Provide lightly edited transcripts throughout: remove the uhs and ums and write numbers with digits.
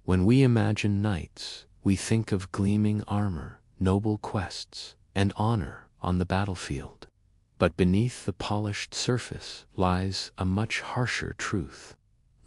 When we imagine knights, we think of gleaming armor, noble quests, and honor on the battlefield. But beneath the polished surface lies a much harsher truth.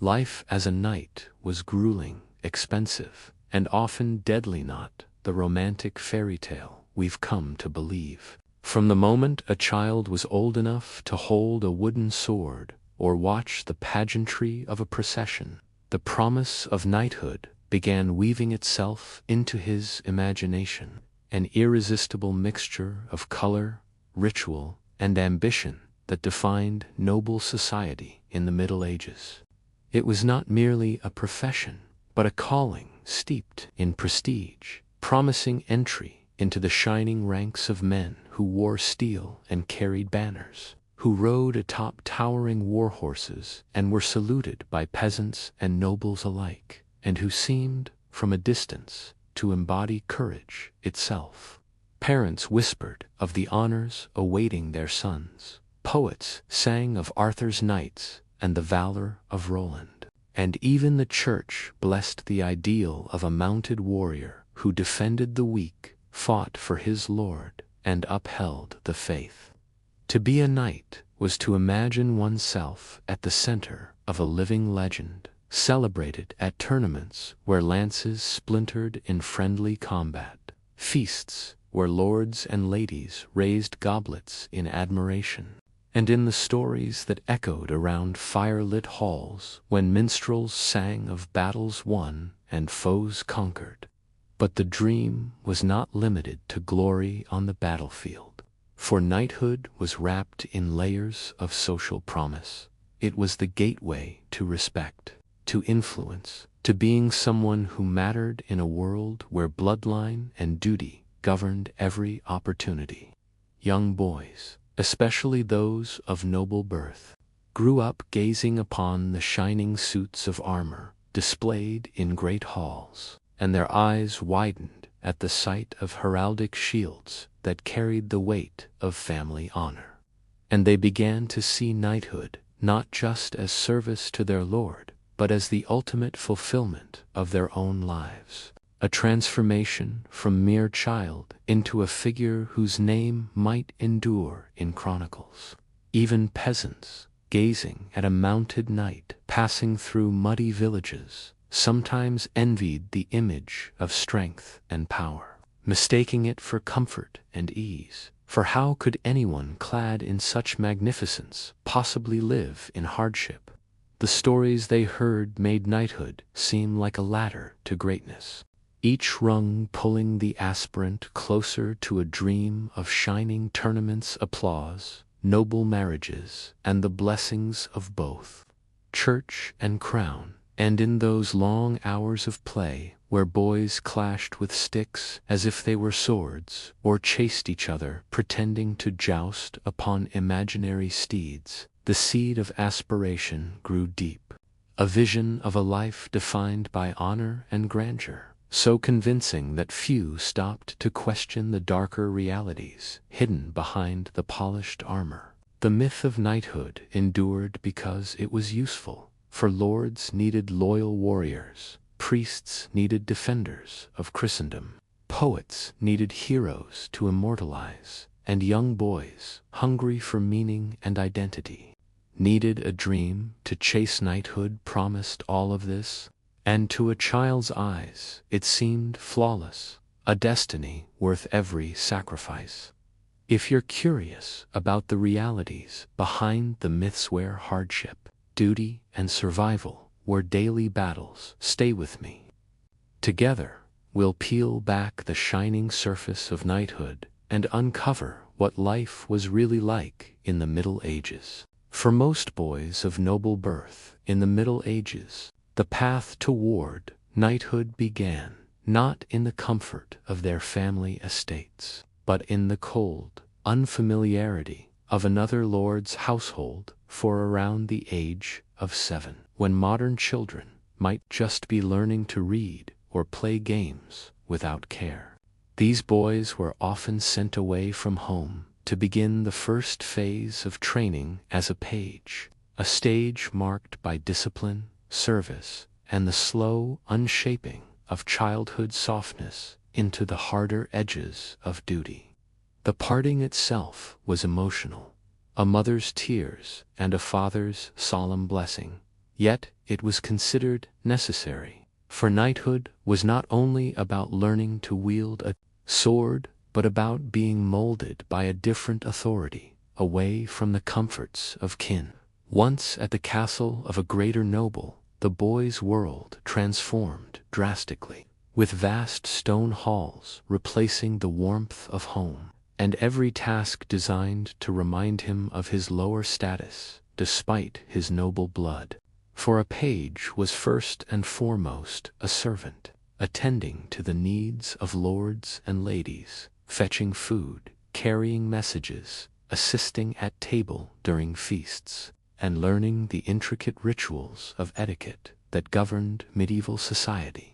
Life as a knight was grueling, expensive, and often deadly, not the romantic fairy tale we've come to believe. From the moment a child was old enough to hold a wooden sword or watch the pageantry of a procession, the promise of knighthood began weaving itself into his imagination, an irresistible mixture of color, ritual, and ambition that defined noble society in the Middle Ages. It was not merely a profession, but a calling steeped in prestige, promising entry into the shining ranks of men who wore steel and carried banners, who rode atop towering war horses and were saluted by peasants and nobles alike, and who seemed, from a distance, to embody courage itself. Parents whispered of the honors awaiting their sons. Poets sang of Arthur's knights and the valor of Roland. And even the church blessed the ideal of a mounted warrior who defended the weak, fought for his lord, and upheld the faith. To be a knight was to imagine oneself at the center of a living legend, celebrated at tournaments where lances splintered in friendly combat, feasts where lords and ladies raised goblets in admiration, and in the stories that echoed around fire-lit halls when minstrels sang of battles won and foes conquered. But the dream was not limited to glory on the battlefield, for knighthood was wrapped in layers of social promise. It was the gateway to respect, to influence, to being someone who mattered in a world where bloodline and duty governed every opportunity. Young boys, especially those of noble birth, grew up gazing upon the shining suits of armor displayed in great halls, and their eyes widened at the sight of heraldic shields that carried the weight of family honor. And they began to see knighthood not just as service to their lord, but as the ultimate fulfillment of their own lives, a transformation from mere child into a figure whose name might endure in chronicles. Even peasants, gazing at a mounted knight passing through muddy villages, sometimes envied the image of strength and power, mistaking it for comfort and ease. For how could anyone clad in such magnificence possibly live in hardship? The stories they heard made knighthood seem like a ladder to greatness, each rung pulling the aspirant closer to a dream of shining tournaments, applause, noble marriages, and the blessings of both church and crown. And in those long hours of play, where boys clashed with sticks as if they were swords, or chased each other pretending to joust upon imaginary steeds, the seed of aspiration grew deep, a vision of a life defined by honor and grandeur, so convincing that few stopped to question the darker realities hidden behind the polished armor. The myth of knighthood endured because it was useful, for lords needed loyal warriors, priests needed defenders of Christendom, poets needed heroes to immortalize, and young boys, hungry for meaning and identity, needed a dream to chase. Knighthood promised all of this, and to a child's eyes it seemed flawless, a destiny worth every sacrifice. If you're curious about the realities behind the myths where hardship, duty, and survival were daily battles, stay with me. Together, we'll peel back the shining surface of knighthood and uncover what life was really like in the Middle Ages. For most boys of noble birth in the Middle Ages, the path toward knighthood began not in the comfort of their family estates, but in the cold unfamiliarity of another lord's household for around the age of 7, when modern children might just be learning to read or play games without care. These boys were often sent away from home to begin the first phase of training as a page, a stage marked by discipline, service, and the slow unshaping of childhood softness into the harder edges of duty. The parting itself was emotional, a mother's tears and a father's solemn blessing, yet it was considered necessary, for knighthood was not only about learning to wield a sword, but about being molded by a different authority, away from the comforts of kin. Once at the castle of a greater noble, the boy's world transformed drastically, with vast stone halls replacing the warmth of home, and every task designed to remind him of his lower status, despite his noble blood. For a page was first and foremost a servant, attending to the needs of lords and ladies, fetching food, carrying messages, assisting at table during feasts, and learning the intricate rituals of etiquette that governed medieval society.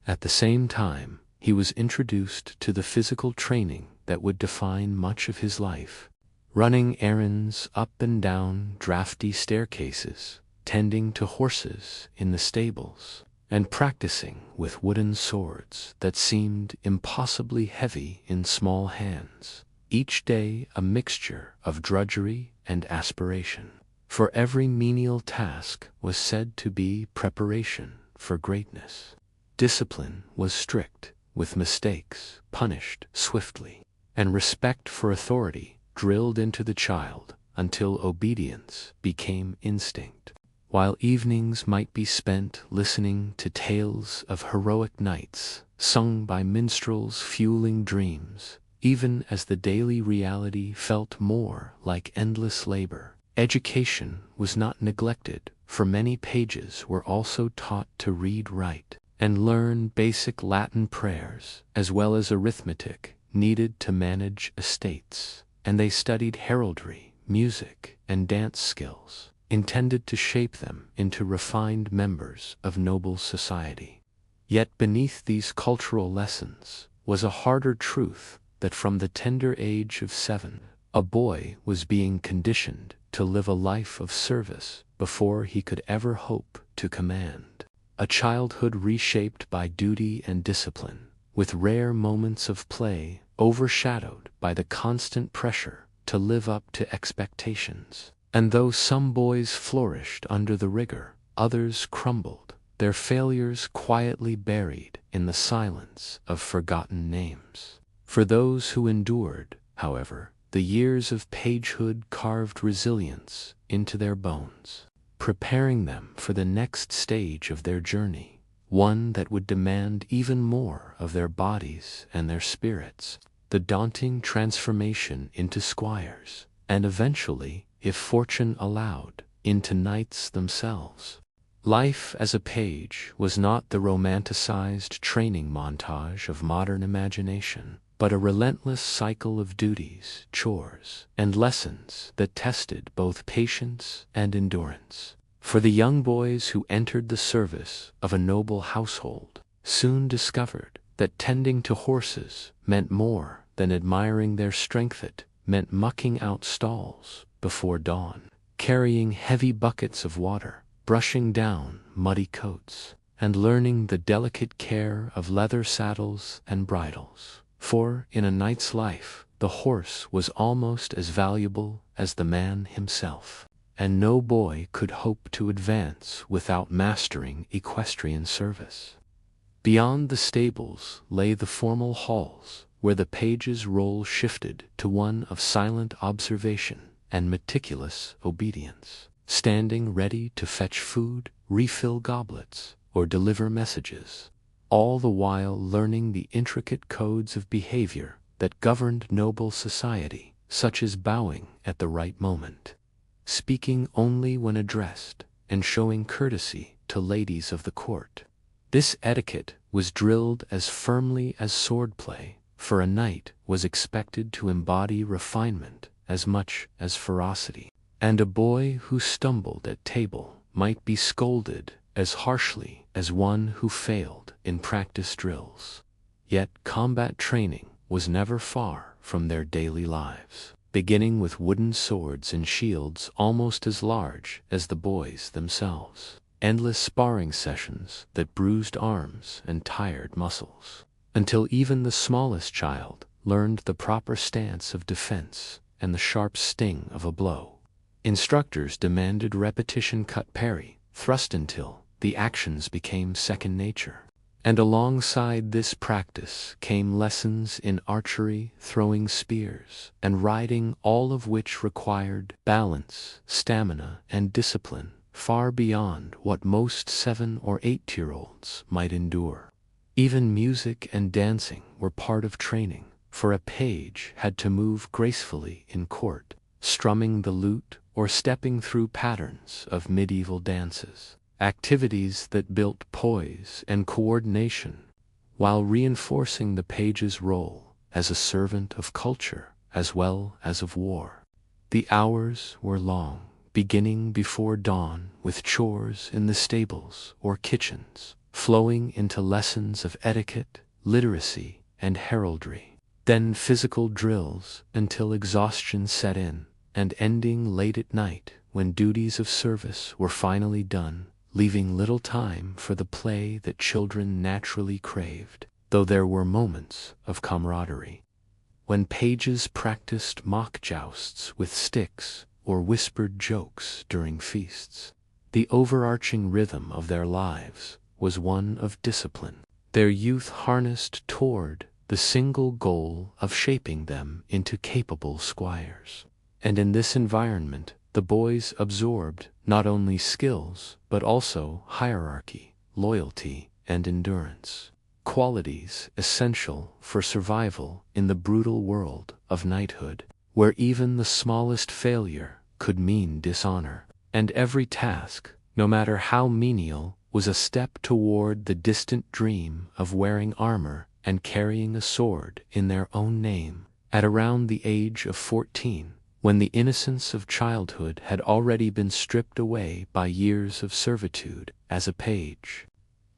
At the same time, he was introduced to the physical training that would define much of his life, running errands up and down drafty staircases, tending to horses in the stables, and practicing with wooden swords that seemed impossibly heavy in small hands, each day a mixture of drudgery and aspiration. For every menial task was said to be preparation for greatness. Discipline was strict, with mistakes punished swiftly, and respect for authority drilled into the child until obedience became instinct. While evenings might be spent listening to tales of heroic knights sung by minstrels fueling dreams, even as the daily reality felt more like endless labor, education was not neglected, for many pages were also taught to read, write, and learn basic Latin prayers, as well as arithmetic needed to manage estates, and they studied heraldry, music, and dance skills, intended to shape them into refined members of noble society. Yet beneath these cultural lessons was a harder truth that from the tender age of 7, a boy was being conditioned to live a life of service before he could ever hope to command. A childhood reshaped by duty and discipline, with rare moments of play overshadowed by the constant pressure to live up to expectations. And though some boys flourished under the rigor, others crumbled, their failures quietly buried in the silence of forgotten names. For those who endured, however, the years of pagehood carved resilience into their bones, preparing them for the next stage of their journey, one that would demand even more of their bodies and their spirits, the daunting transformation into squires, and eventually, if fortune allowed, into knights themselves. Life as a page was not the romanticized training montage of modern imagination, but a relentless cycle of duties, chores, and lessons that tested both patience and endurance. For the young boys who entered the service of a noble household soon discovered that tending to horses meant more than admiring their strength. It meant mucking out stalls before dawn, carrying heavy buckets of water, brushing down muddy coats, and learning the delicate care of leather saddles and bridles. For, in a knight's life, the horse was almost as valuable as the man himself, and no boy could hope to advance without mastering equestrian service. Beyond the stables lay the formal halls, where the page's role shifted to one of silent observation and meticulous obedience, standing ready to fetch food, refill goblets, or deliver messages, all the while learning the intricate codes of behavior that governed noble society, such as bowing at the right moment, speaking only when addressed, and showing courtesy to ladies of the court. This etiquette was drilled as firmly as swordplay, for a knight was expected to embody refinement as much as ferocity, and a boy who stumbled at table might be scolded as harshly as one who failed in practice drills. Yet combat training was never far from their daily lives, beginning with wooden swords and shields almost as large as the boys themselves. endless sparring sessions that bruised arms and tired muscles, until even the smallest child learned the proper stance of defense and the sharp sting of a blow. Instructors demanded repetition, cut, parry, thrust until the actions became second nature. And alongside this practice came lessons in archery, throwing spears, and riding, all of which required balance, stamina, and discipline far beyond what most 7- or 8-year-olds might endure. Even music and dancing were part of training, for a page had to move gracefully in court, strumming the lute or stepping through patterns of medieval dances, activities that built poise and coordination, while reinforcing the page's role as a servant of culture as well as of war. The hours were long, beginning before dawn with chores in the stables or kitchens, flowing into lessons of etiquette, literacy, and heraldry, then physical drills until exhaustion set in, and ending late at night when duties of service were finally done, leaving little time for the play that children naturally craved, though there were moments of camaraderie. When pages practiced mock jousts with sticks or whispered jokes during feasts, the overarching rhythm of their lives was one of discipline, their youth harnessed toward the single goal of shaping them into capable squires. And in this environment, the boys absorbed not only skills, but also hierarchy, loyalty, and endurance, qualities essential for survival in the brutal world of knighthood, where even the smallest failure could mean dishonor, and every task, no matter how menial, was a step toward the distant dream of wearing armor and carrying a sword in their own name. At around the age of 14, when the innocence of childhood had already been stripped away by years of servitude as a page,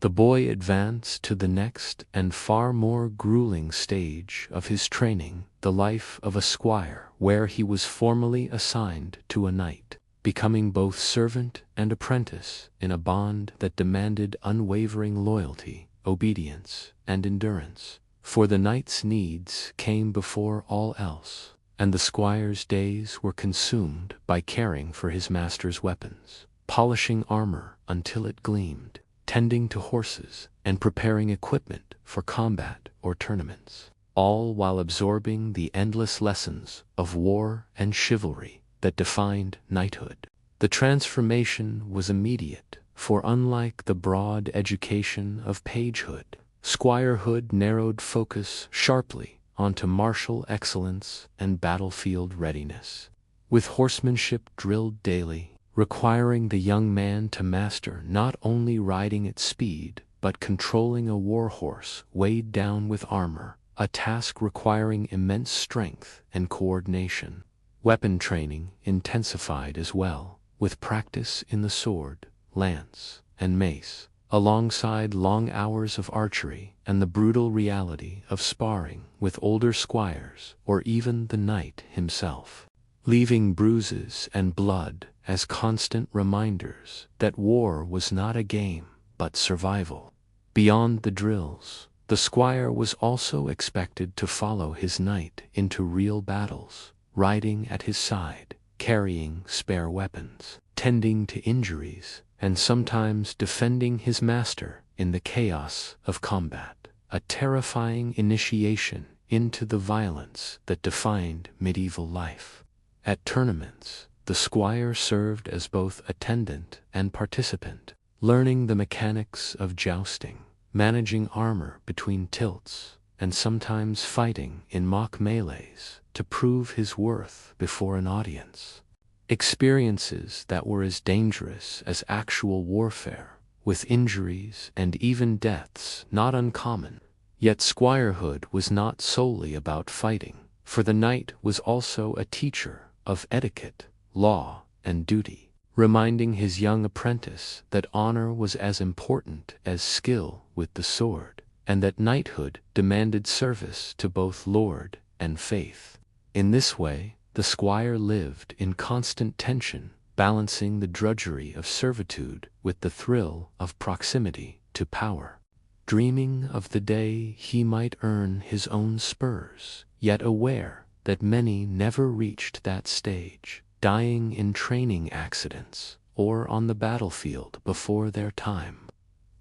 the boy advanced to the next and far more grueling stage of his training, the life of a squire, where he was formally assigned to a knight, becoming both servant and apprentice in a bond that demanded unwavering loyalty, obedience, and endurance. For the knight's needs came before all else, and the squire's days were consumed by caring for his master's weapons, polishing armor until it gleamed, tending to horses, and preparing equipment for combat or tournaments, all while absorbing the endless lessons of war and chivalry that defined knighthood. The transformation was immediate, for unlike the broad education of pagehood, squirehood narrowed focus sharply onto martial excellence and battlefield readiness, with horsemanship drilled daily, requiring the young man to master not only riding at speed, but controlling a war horse weighed down with armor, a task requiring immense strength and coordination. Weapon training intensified as well, with practice in the sword, lance, and mace, alongside long hours of archery and the brutal reality of sparring with older squires or even the knight himself, leaving bruises and blood as constant reminders that war was not a game but survival. Beyond the drills, the squire was also expected to follow his knight into real battles, riding at his side, carrying spare weapons, tending to injuries, and sometimes defending his master in the chaos of combat, a terrifying initiation into the violence that defined medieval life. At tournaments, the squire served as both attendant and participant, learning the mechanics of jousting, managing armor between tilts, and sometimes fighting in mock melees to prove his worth before an audience. Experiences that were as dangerous as actual warfare, with injuries and even deaths not uncommon. Yet squirehood was not solely about fighting, for the knight was also a teacher of etiquette, law, and duty, reminding his young apprentice that honor was as important as skill with the sword, and that knighthood demanded service to both lord and faith. In this way, the squire lived in constant tension, balancing the drudgery of servitude with the thrill of proximity to power. Dreaming of the day he might earn his own spurs, yet aware that many never reached that stage, dying in training accidents or on the battlefield before their time.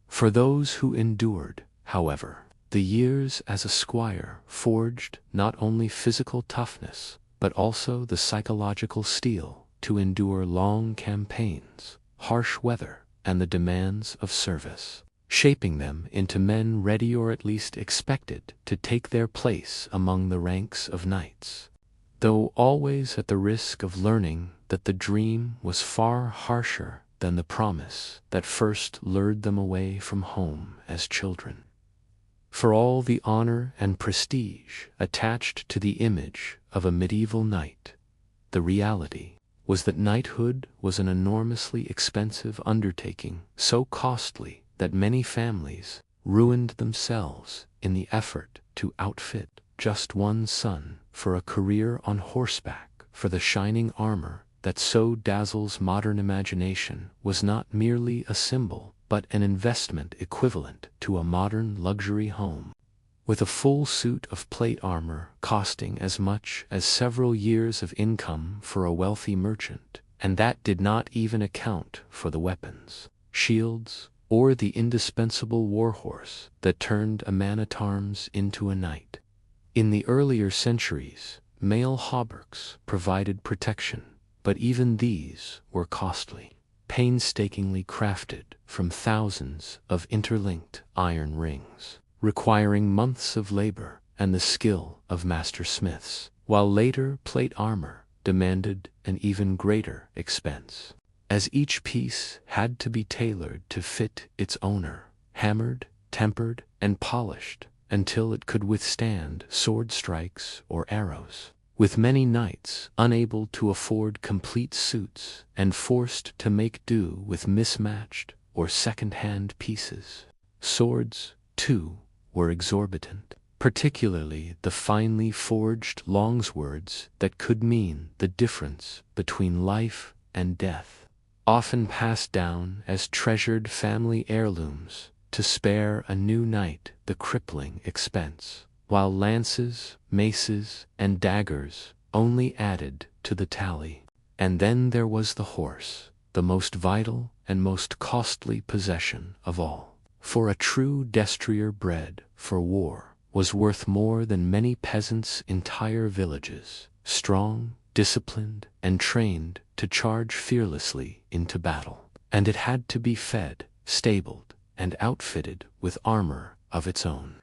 For those who endured, however, the years as a squire forged not only physical toughness, but also the psychological steel to endure long campaigns, harsh weather, and the demands of service, shaping them into men ready or at least expected to take their place among the ranks of knights, though always at the risk of learning that the dream was far harsher than the promise that first lured them away from home as children. For all the honor and prestige attached to the image of a medieval knight, the reality was that knighthood was an enormously expensive undertaking, so costly that many families ruined themselves in the effort to outfit just one son for a career on horseback, for the shining armor that so dazzles modern imagination was not merely a symbol, but an investment equivalent to a modern luxury home, with a full suit of plate armor costing as much as several years of income for a wealthy merchant, and that did not even account for the weapons, shields, or the indispensable warhorse that turned a man-at-arms into a knight. In the earlier centuries, mail hauberks provided protection, but even these were costly, painstakingly crafted from thousands of interlinked iron rings, requiring months of labor and the skill of master smiths, while later plate armor demanded an even greater expense, as each piece had to be tailored to fit its owner, hammered, tempered, and polished until it could withstand sword strikes or arrows, with many knights unable to afford complete suits and forced to make do with mismatched or second-hand pieces. Swords, too, were exorbitant, particularly the finely forged longswords that could mean the difference between life and death, often passed down as treasured family heirlooms to spare a new knight the crippling expense, while lances, maces, and daggers only added to the tally. And then there was the horse, the most vital and most costly possession of all. For a true destrier bred for war was worth more than many peasants' entire villages, strong, disciplined, and trained to charge fearlessly into battle. And it had to be fed, stabled, and outfitted with armor of its own,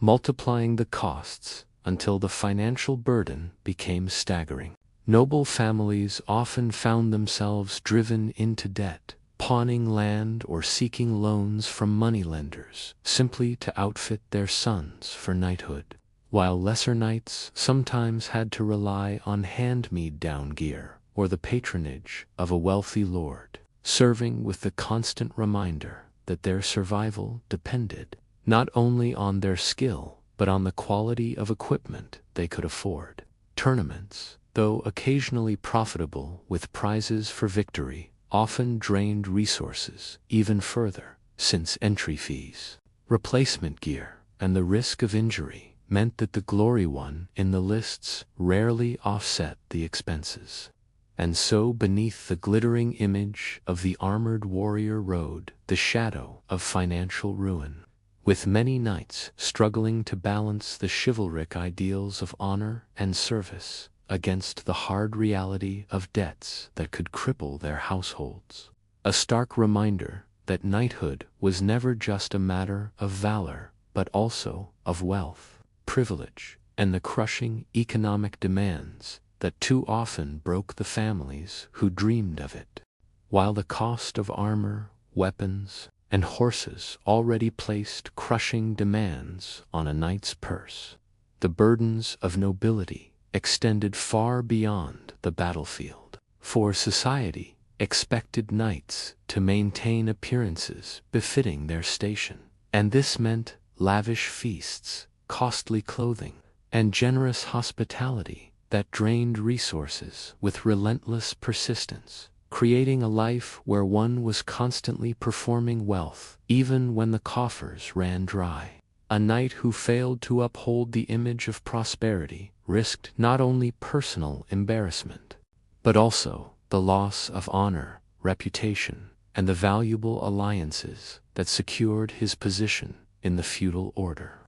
multiplying the costs until the financial burden became staggering. Noble families often found themselves driven into debt, pawning land or seeking loans from moneylenders simply to outfit their sons for knighthood, while lesser knights sometimes had to rely on hand-me-down gear or the patronage of a wealthy lord, serving with the constant reminder that their survival depended not only on their skill, but on the quality of equipment they could afford. Tournaments, though occasionally profitable with prizes for victory, often drained resources even further, since entry fees, replacement gear, and the risk of injury meant that the glory won in the lists rarely offset the expenses. And so beneath the glittering image of the armored warrior rode the shadow of financial ruin, with many knights struggling to balance the chivalric ideals of honor and service against the hard reality of debts that could cripple their households. A stark reminder that knighthood was never just a matter of valor, but also of wealth, privilege, and the crushing economic demands that too often broke the families who dreamed of it, while the cost of armor, weapons, and horses already placed crushing demands on a knight's purse. The burdens of nobility extended far beyond the battlefield, for society expected knights to maintain appearances befitting their station, and this meant lavish feasts, costly clothing, and generous hospitality that drained resources with relentless persistence, creating a life where one was constantly performing wealth, even when the coffers ran dry. A knight who failed to uphold the image of prosperity risked not only personal embarrassment, but also the loss of honor, reputation, and the valuable alliances that secured his position in the feudal order.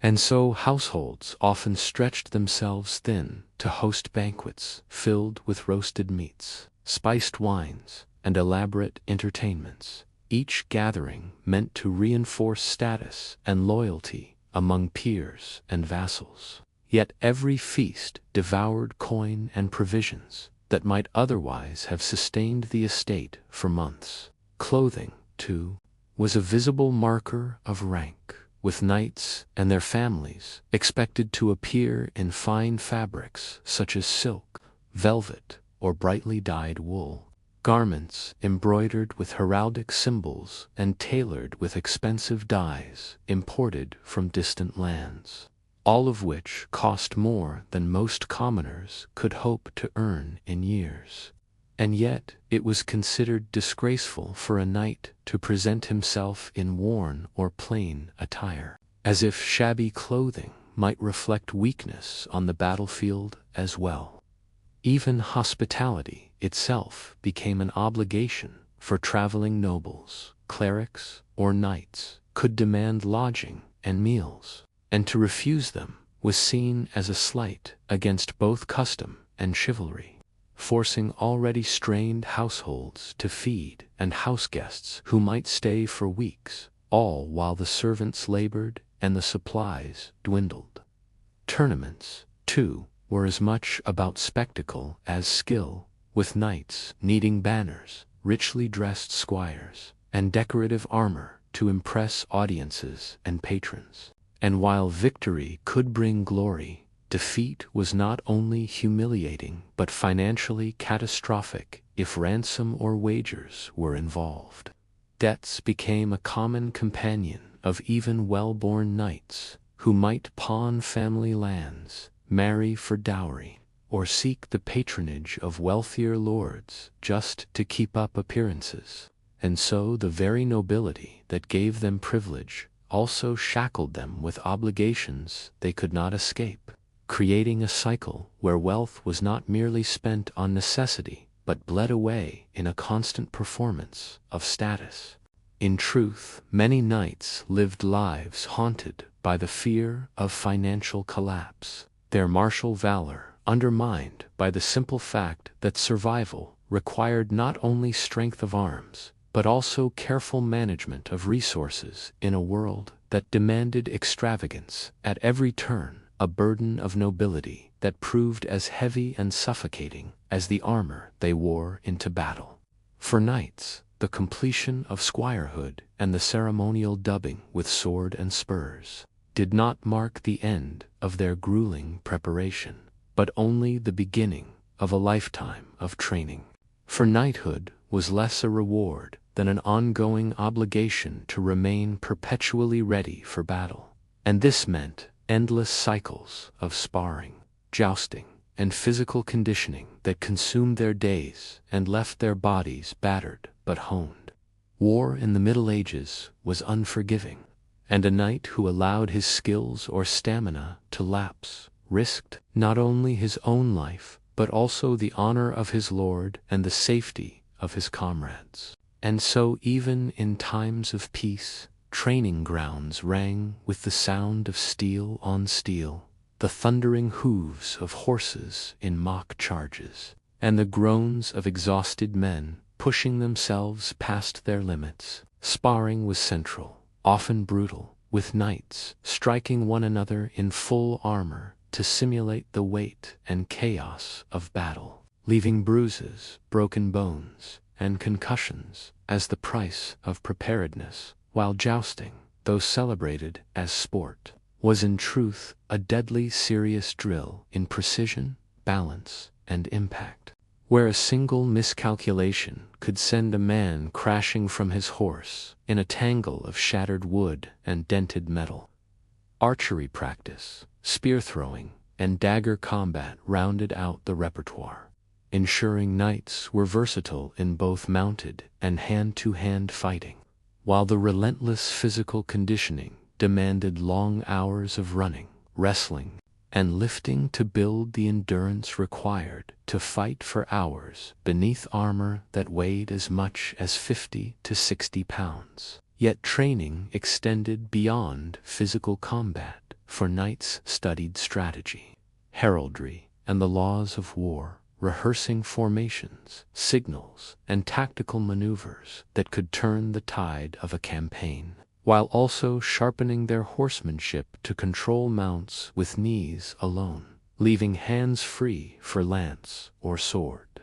And so households often stretched themselves thin to host banquets filled with roasted meats, spiced wines, and elaborate entertainments, each gathering meant to reinforce status and loyalty among peers and vassals. Yet every feast devoured coin and provisions that might otherwise have sustained the estate for months. Clothing, too, was a visible marker of rank, with knights and their families expected to appear in fine fabrics such as silk, velvet, or brightly dyed wool. Garments embroidered with heraldic symbols and tailored with expensive dyes imported from distant lands, all of which cost more than most commoners could hope to earn in years. And yet it was considered disgraceful for a knight to present himself in worn or plain attire, as if shabby clothing might reflect weakness on the battlefield as well. Even hospitality itself became an obligation, for traveling nobles, clerics, or knights could demand lodging and meals, and to refuse them was seen as a slight against both custom and chivalry, forcing already strained households to feed and house guests who might stay for weeks, all while the servants labored and the supplies dwindled. Tournaments, too, were as much about spectacle as skill, with knights needing banners, richly dressed squires, and decorative armor to impress audiences and patrons. And while victory could bring glory, defeat was not only humiliating but financially catastrophic if ransom or wagers were involved. Debts became a common companion of even well-born knights, who might pawn family lands, marry for dowry, or seek the patronage of wealthier lords just to keep up appearances. And so the very nobility that gave them privilege also shackled them with obligations they could not escape, creating a cycle where wealth was not merely spent on necessity but bled away in a constant performance of status. In truth, many knights lived lives haunted by the fear of financial collapse, their martial valor undermined by the simple fact that survival required not only strength of arms, but also careful management of resources in a world that demanded extravagance at every turn, a burden of nobility that proved as heavy and suffocating as the armor they wore into battle. For knights, the completion of squirehood and the ceremonial dubbing with sword and spurs did not mark the end of their grueling preparation, but only the beginning of a lifetime of training. For knighthood was less a reward than an ongoing obligation to remain perpetually ready for battle, and this meant endless cycles of sparring, jousting, and physical conditioning that consumed their days and left their bodies battered but honed. War in the Middle Ages was unforgiving, and a knight who allowed his skills or stamina to lapse risked not only his own life but also the honor of his lord and the safety of his comrades. And so even in times of peace, training grounds rang with the sound of steel on steel, the thundering hooves of horses in mock charges, and the groans of exhausted men pushing themselves past their limits. Sparring was central, often brutal, with knights striking one another in full armor to simulate the weight and chaos of battle, leaving bruises, broken bones, and concussions as the price of preparedness, while jousting, though celebrated as sport, was in truth a deadly serious drill in precision, balance, and impact, where a single miscalculation could send a man crashing from his horse in a tangle of shattered wood and dented metal. Archery practice, spear throwing, and dagger combat rounded out the repertoire, ensuring knights were versatile in both mounted and hand-to-hand fighting, while the relentless physical conditioning demanded long hours of running, wrestling, and lifting to build the endurance required to fight for hours beneath armor that weighed as much as 50 to 60 pounds. Yet training extended beyond physical combat, for knights studied strategy, heraldry, and the laws of war, rehearsing formations, signals, and tactical maneuvers that could turn the tide of a campaign, while also sharpening their horsemanship to control mounts with knees alone, leaving hands free for lance or sword.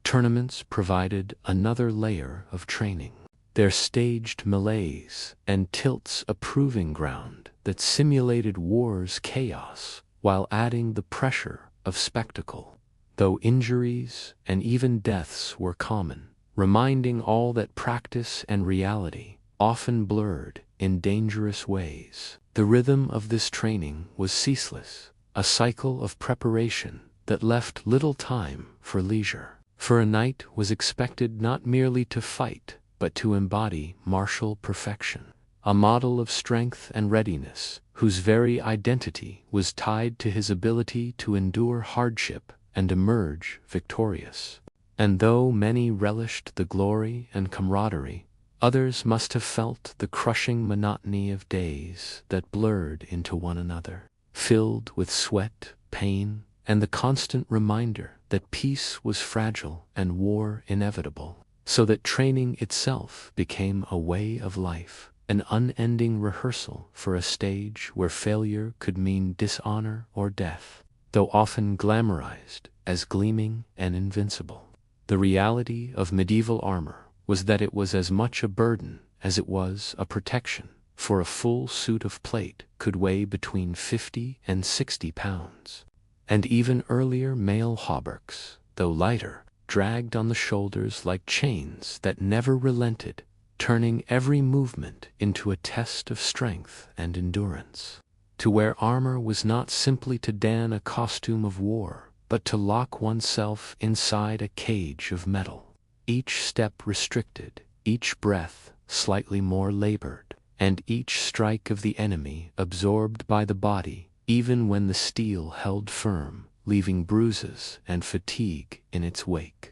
Tournaments provided another layer of training, their staged melees and tilts a proving ground that simulated war's chaos while adding the pressure of spectacle, though injuries and even deaths were common, reminding all that practice and reality often blurred in dangerous ways. The rhythm of this training was ceaseless, a cycle of preparation that left little time for leisure, for a knight was expected not merely to fight, but to embody martial perfection, a model of strength and readiness whose very identity was tied to his ability to endure hardship and emerge victorious. And though many relished the glory and camaraderie, others must have felt the crushing monotony of days that blurred into one another, filled with sweat, pain, and the constant reminder that peace was fragile and war inevitable, so that training itself became a way of life, an unending rehearsal for a stage where failure could mean dishonor or death, though often glamorized as gleaming and invincible. The reality of medieval armor was that it was as much a burden as it was a protection, for a full suit of plate could weigh between 50 and 60 pounds. And even earlier male hauberks, though lighter, dragged on the shoulders like chains that never relented, turning every movement into a test of strength and endurance. To wear armor was not simply to don a costume of war, but to lock oneself inside a cage of metal, each step restricted, each breath slightly more labored, and each strike of the enemy absorbed by the body, even when the steel held firm, leaving bruises and fatigue in its wake.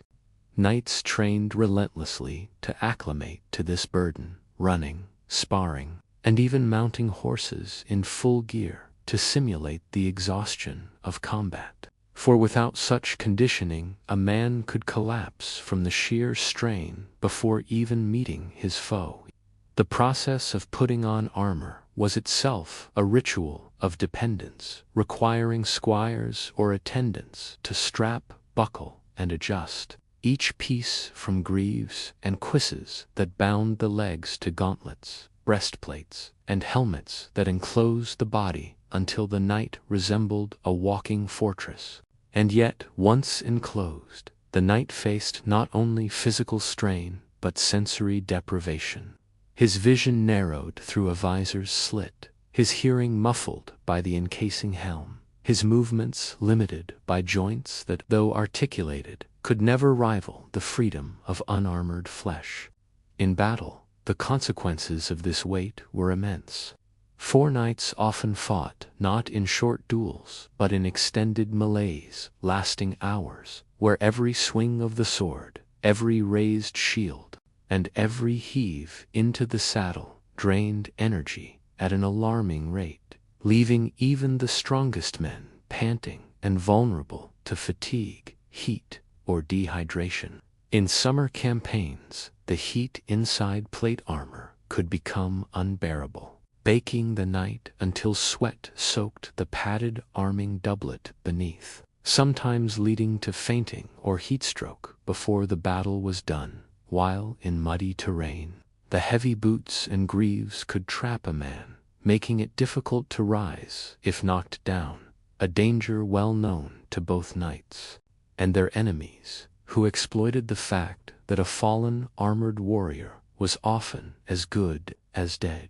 Knights trained relentlessly to acclimate to this burden, running, sparring, and even mounting horses in full gear to simulate the exhaustion of combat. For without such conditioning, a man could collapse from the sheer strain before even meeting his foe. The process of putting on armor was itself a ritual of dependence, requiring squires or attendants to strap, buckle, and adjust each piece from greaves and cuisses that bound the legs to gauntlets, breastplates, and helmets that enclosed the body until the knight resembled a walking fortress. And yet, once enclosed, the knight faced not only physical strain, but sensory deprivation. His vision narrowed through a visor's slit, his hearing muffled by the encasing helm, his movements limited by joints that, though articulated, could never rival the freedom of unarmored flesh. In battle, the consequences of this weight were immense. For knights often fought not in short duels, but in extended melees lasting hours, where every swing of the sword, every raised shield, and every heave into the saddle drained energy at an alarming rate, leaving even the strongest men panting and vulnerable to fatigue, heat, or dehydration. In summer campaigns, the heat inside plate armor could become unbearable, baking the knight until sweat soaked the padded arming doublet beneath, sometimes leading to fainting or heatstroke before the battle was done, while in muddy terrain, the heavy boots and greaves could trap a man, making it difficult to rise if knocked down, a danger well known to both knights and their enemies, who exploited the fact that a fallen armored warrior was often as good as dead.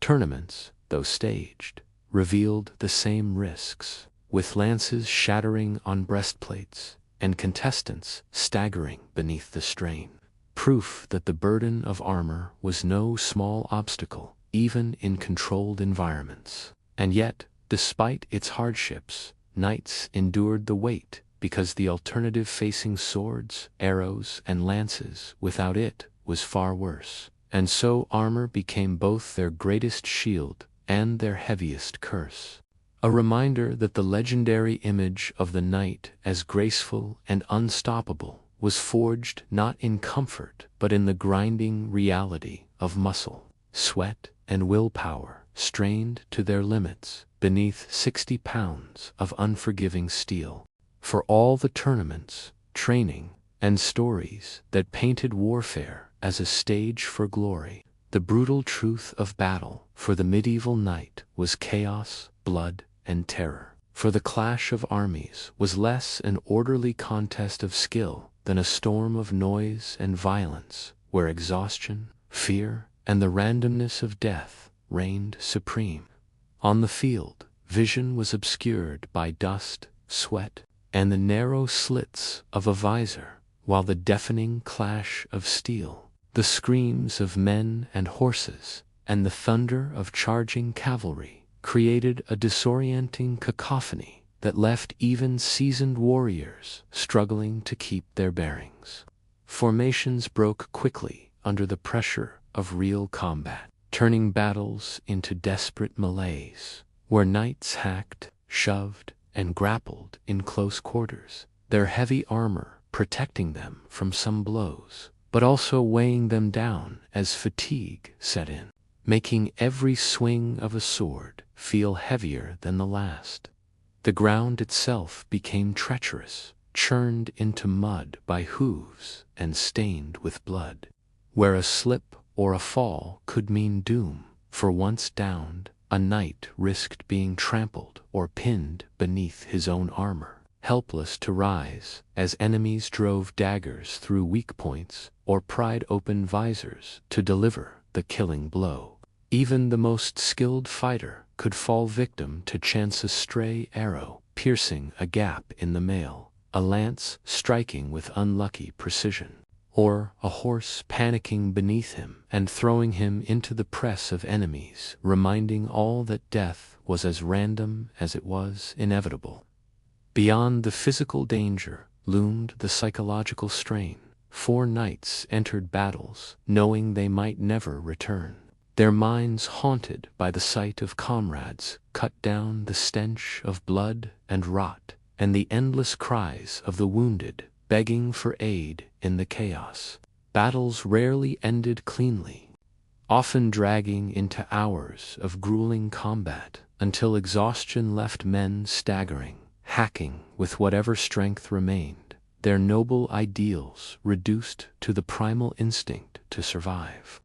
Tournaments, though staged, revealed the same risks, with lances shattering on breastplates, and contestants staggering beneath the strain. Proof that the burden of armor was no small obstacle, even in controlled environments. And yet, despite its hardships, knights endured the weight because the alternative facing swords, arrows, and lances without it was far worse. And so armor became both their greatest shield and their heaviest curse. A reminder that the legendary image of the knight as graceful and unstoppable was forged not in comfort but in the grinding reality of muscle, sweat, and willpower strained to their limits beneath 60 pounds of unforgiving steel. For all the tournaments, training, and stories that painted warfare as a stage for glory, the brutal truth of battle for the medieval knight was chaos, blood, and terror. For the clash of armies was less an orderly contest of skill than a storm of noise and violence, where exhaustion, fear, and the randomness of death reigned supreme. On the field, vision was obscured by dust, sweat, and the narrow slits of a visor, while the deafening clash of steel, the screams of men and horses, and the thunder of charging cavalry created a disorienting cacophony that left even seasoned warriors struggling to keep their bearings. Formations broke quickly under the pressure of real combat, turning battles into desperate melees, where knights hacked, shoved, and grappled in close quarters, their heavy armor protecting them from some blows, but also weighing them down as fatigue set in, making every swing of a sword feel heavier than the last. The ground itself became treacherous, churned into mud by hooves and stained with blood, where a slip or a fall could mean doom, for once downed, a knight risked being trampled or pinned beneath his own armor, helpless to rise as enemies drove daggers through weak points or pried open visors to deliver the killing blow. Even the most skilled fighter could fall victim to chance's stray arrow piercing a gap in the mail, a lance striking with unlucky precision, or a horse panicking beneath him and throwing him into the press of enemies, reminding all that death was as random as it was inevitable. Beyond the physical danger loomed the psychological strain. 4 knights entered battles knowing they might never return, their minds haunted by the sight of comrades cut down, the stench of blood and rot, and the endless cries of the wounded begging for aid in the chaos. Battles rarely ended cleanly, often dragging into hours of grueling combat until exhaustion left men staggering, hacking with whatever strength remained, their noble ideals reduced to the primal instinct to survive.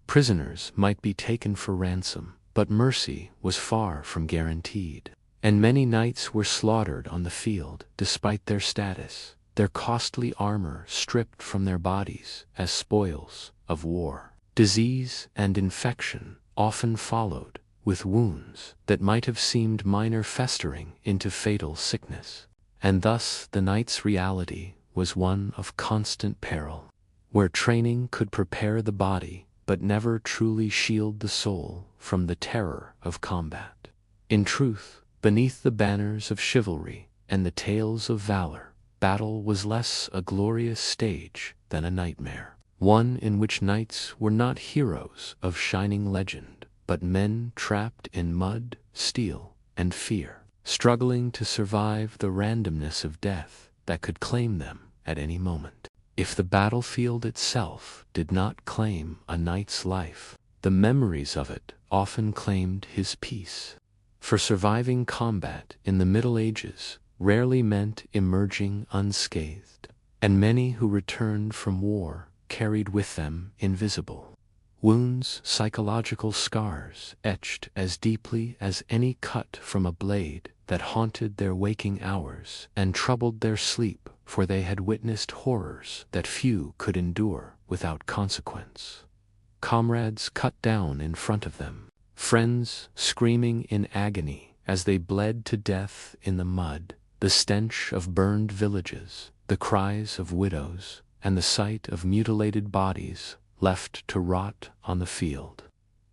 Prisoners might be taken for ransom, but mercy was far from guaranteed, and many knights were slaughtered on the field despite their status, their costly armor stripped from their bodies as spoils of war. Disease and infection often followed, with wounds that might have seemed minor festering into fatal sickness. And thus the knight's reality was one of constant peril, where training could prepare the body but never truly shield the soul from the terror of combat. In truth, beneath the banners of chivalry and the tales of valor, battle was less a glorious stage than a nightmare, one in which knights were not heroes of shining legend, but men trapped in mud, steel, and fear, struggling to survive the randomness of death that could claim them at any moment. If the battlefield itself did not claim a knight's life, the memories of it often claimed his peace. For surviving combat in the Middle Ages rarely meant emerging unscathed, and many who returned from war carried with them invisible wounds, psychological scars etched as deeply as any cut from a blade that haunted their waking hours and troubled their sleep, for they had witnessed horrors that few could endure without consequence. Comrades cut down in front of them, friends screaming in agony as they bled to death in the mud, the stench of burned villages, the cries of widows, and the sight of mutilated bodies left to rot on the field.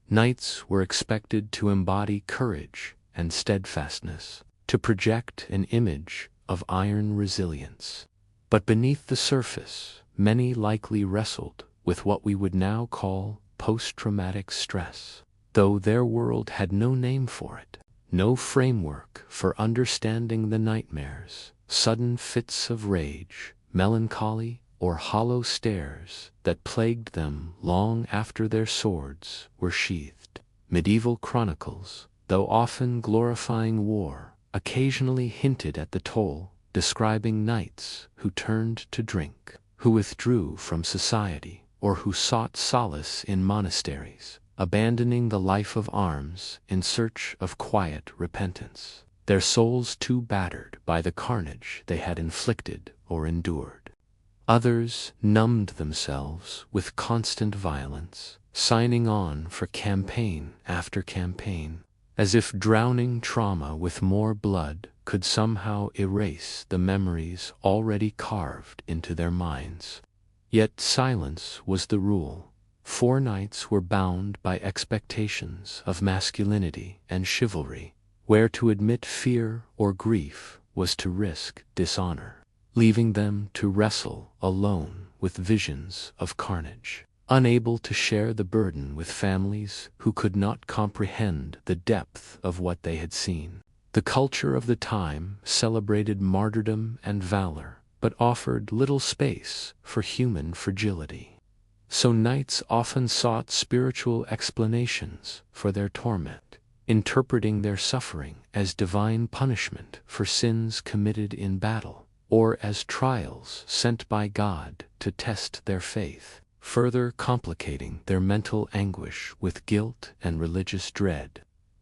Knights were expected to embody courage and steadfastness, to project an image of iron resilience. But beneath the surface, many likely wrestled with what we would now call post-traumatic stress, though their world had no name for it, no framework for understanding the nightmares, sudden fits of rage, melancholy, or hollow stares that plagued them long after their swords were sheathed. Medieval chronicles, though often glorifying war, occasionally hinted at the toll, describing knights who turned to drink, who withdrew from society, or who sought solace in monasteries, abandoning the life of arms in search of quiet repentance, their souls too battered by the carnage they had inflicted or endured. Others numbed themselves with constant violence, signing on for campaign after campaign, as if drowning trauma with more blood could somehow erase the memories already carved into their minds. Yet silence was the rule. 4 knights were bound by expectations of masculinity and chivalry, where to admit fear or grief was to risk dishonor, leaving them to wrestle alone with visions of carnage, unable to share the burden with families who could not comprehend the depth of what they had seen. The culture of the time celebrated martyrdom and valor, but offered little space for human fragility. So knights often sought spiritual explanations for their torment, interpreting their suffering as divine punishment for sins committed in battle, or as trials sent by God to test their faith, further complicating their mental anguish with guilt and religious dread.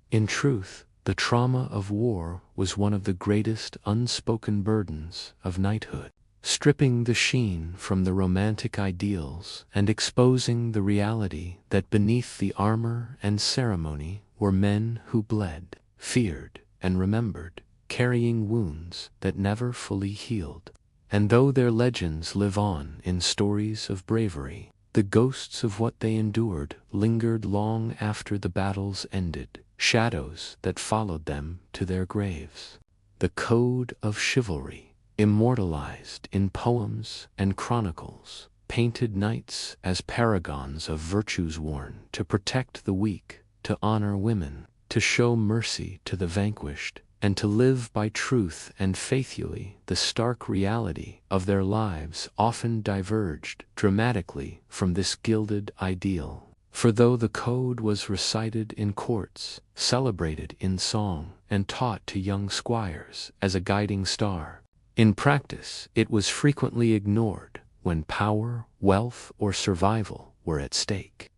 In truth, the trauma of war was one of the greatest unspoken burdens of knighthood, stripping the sheen from the romantic ideals and exposing the reality that beneath the armor and ceremony were men who bled, feared, and remembered, carrying wounds that never fully healed. And though their legends live on in stories of bravery, the ghosts of what they endured lingered long after the battles ended, shadows that followed them to their graves. The code of chivalry, immortalized in poems and chronicles, painted knights as paragons of virtues worn to protect the weak, to honor women, to show mercy to the vanquished, and to live by truth and faithfully. The stark reality of their lives often diverged dramatically from this gilded ideal. For though the code was recited in courts, celebrated in song, and taught to young squires as a guiding star, in practice it was frequently ignored when power, wealth, or survival were at stake.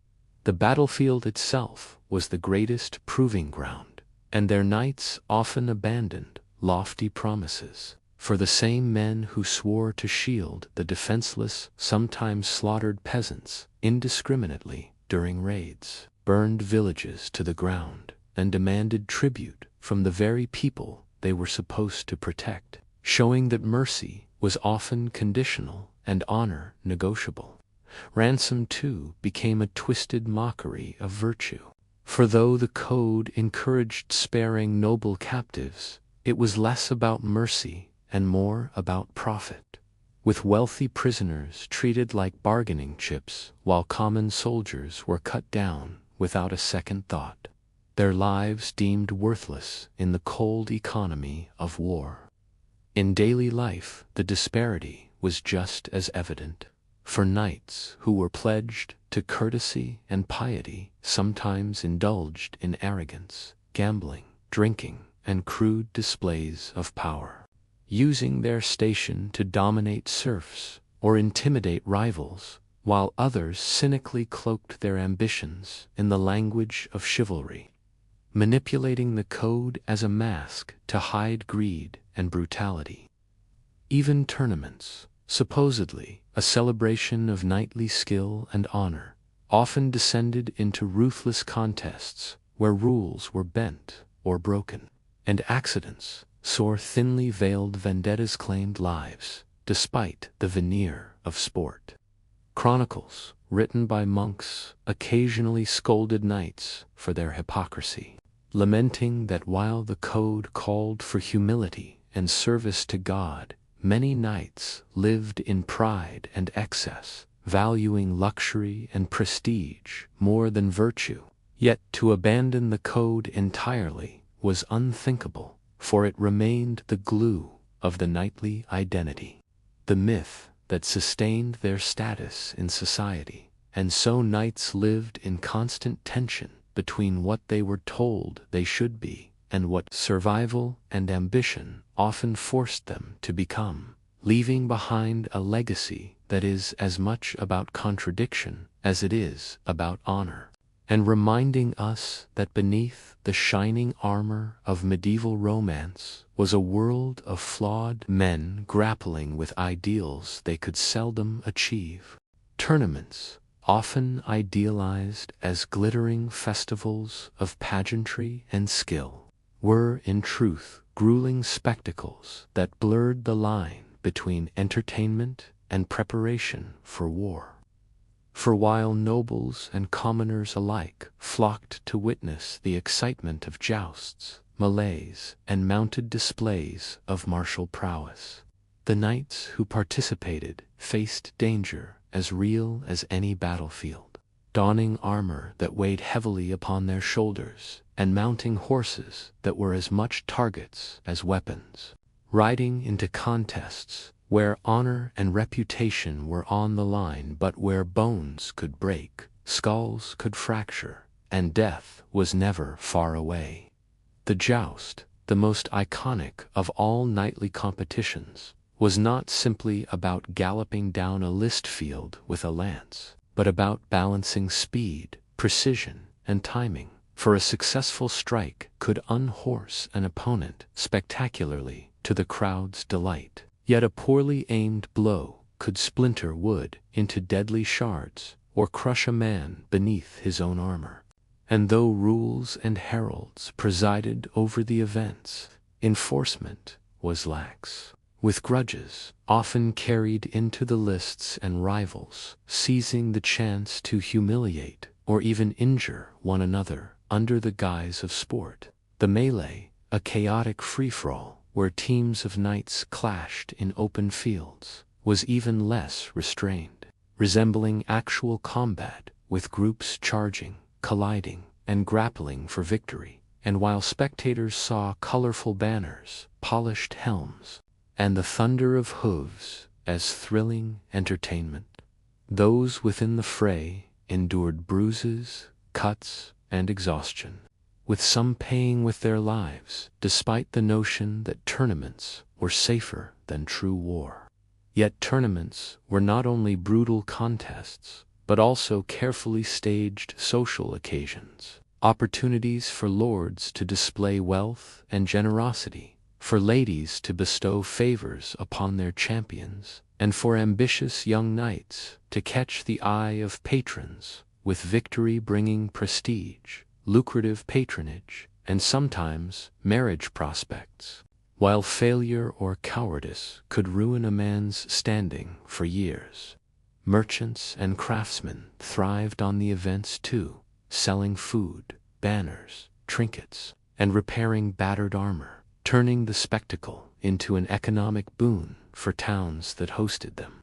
The battlefield itself was the greatest proving ground, and their knights often abandoned lofty promises, for the same men who swore to shield the defenseless sometimes slaughtered peasants indiscriminately during raids, burned villages to the ground, and demanded tribute from the very people they were supposed to protect, showing that mercy was often conditional and honor negotiable. Ransom, too, became a twisted mockery of virtue. For though the code encouraged sparing noble captives, it was less about mercy and more about profit, with wealthy prisoners treated like bargaining chips while common soldiers were cut down without a second thought, their lives deemed worthless in the cold economy of war. In daily life, the disparity was just as evident. For knights who were pledged to courtesy and piety sometimes indulged in arrogance, gambling, drinking, and crude displays of power, using their station to dominate serfs or intimidate rivals, while others cynically cloaked their ambitions in the language of chivalry, manipulating the code as a mask to hide greed and brutality. Even tournaments, supposedly a celebration of knightly skill and honor, often descended into ruthless contests where rules were bent or broken, and accidents, thinly veiled vendettas claimed lives, despite the veneer of sport. Chronicles, written by monks, occasionally scolded knights for their hypocrisy, lamenting that while the code called for humility and service to God, many knights lived in pride and excess, valuing luxury and prestige more than virtue. Yet to abandon the code entirely was unthinkable, for it remained the glue of the knightly identity, the myth that sustained their status in society. And so knights lived in constant tension between what they were told they should be and what survival and ambition often forced them to become, leaving behind a legacy that is as much about contradiction as it is about honor, and reminding us that beneath the shining armor of medieval romance was a world of flawed men grappling with ideals they could seldom achieve. Tournaments, often idealized as glittering festivals of pageantry and skill, were in truth grueling spectacles that blurred the line between entertainment and preparation for war. For while nobles and commoners alike flocked to witness the excitement of jousts, melees, and mounted displays of martial prowess, the knights who participated faced danger as real as any battlefield, donning armor that weighed heavily upon their shoulders and mounting horses that were as much targets as weapons, riding into contests where honor and reputation were on the line, but where bones could break, skulls could fracture, and death was never far away. The joust, the most iconic of all knightly competitions, was not simply about galloping down a list field with a lance, but about balancing speed, precision, and timing, for a successful strike could unhorse an opponent spectacularly to the crowd's delight. Yet a poorly aimed blow could splinter wood into deadly shards or crush a man beneath his own armor. And though rules and heralds presided over the events, enforcement was lax, with grudges often carried into the lists and rivals seizing the chance to humiliate or even injure one another under the guise of sport. The melee, a chaotic free-for-all where teams of knights clashed in open fields, was even less restrained, resembling actual combat with groups charging, colliding, and grappling for victory. And while spectators saw colorful banners, polished helms, and the thunder of hooves as thrilling entertainment, those within the fray endured bruises, cuts, and exhaustion, with some paying with their lives, despite the notion that tournaments were safer than true war. Yet tournaments were not only brutal contests, but also carefully staged social occasions, opportunities for lords to display wealth and generosity, for ladies to bestow favors upon their champions, and for ambitious young knights to catch the eye of patrons, with victory bringing prestige, lucrative patronage, and sometimes marriage prospects, while failure or cowardice could ruin a man's standing for years. Merchants and craftsmen thrived on the events too, selling food, banners, trinkets, and repairing battered armor, turning the spectacle into an economic boon for towns that hosted them.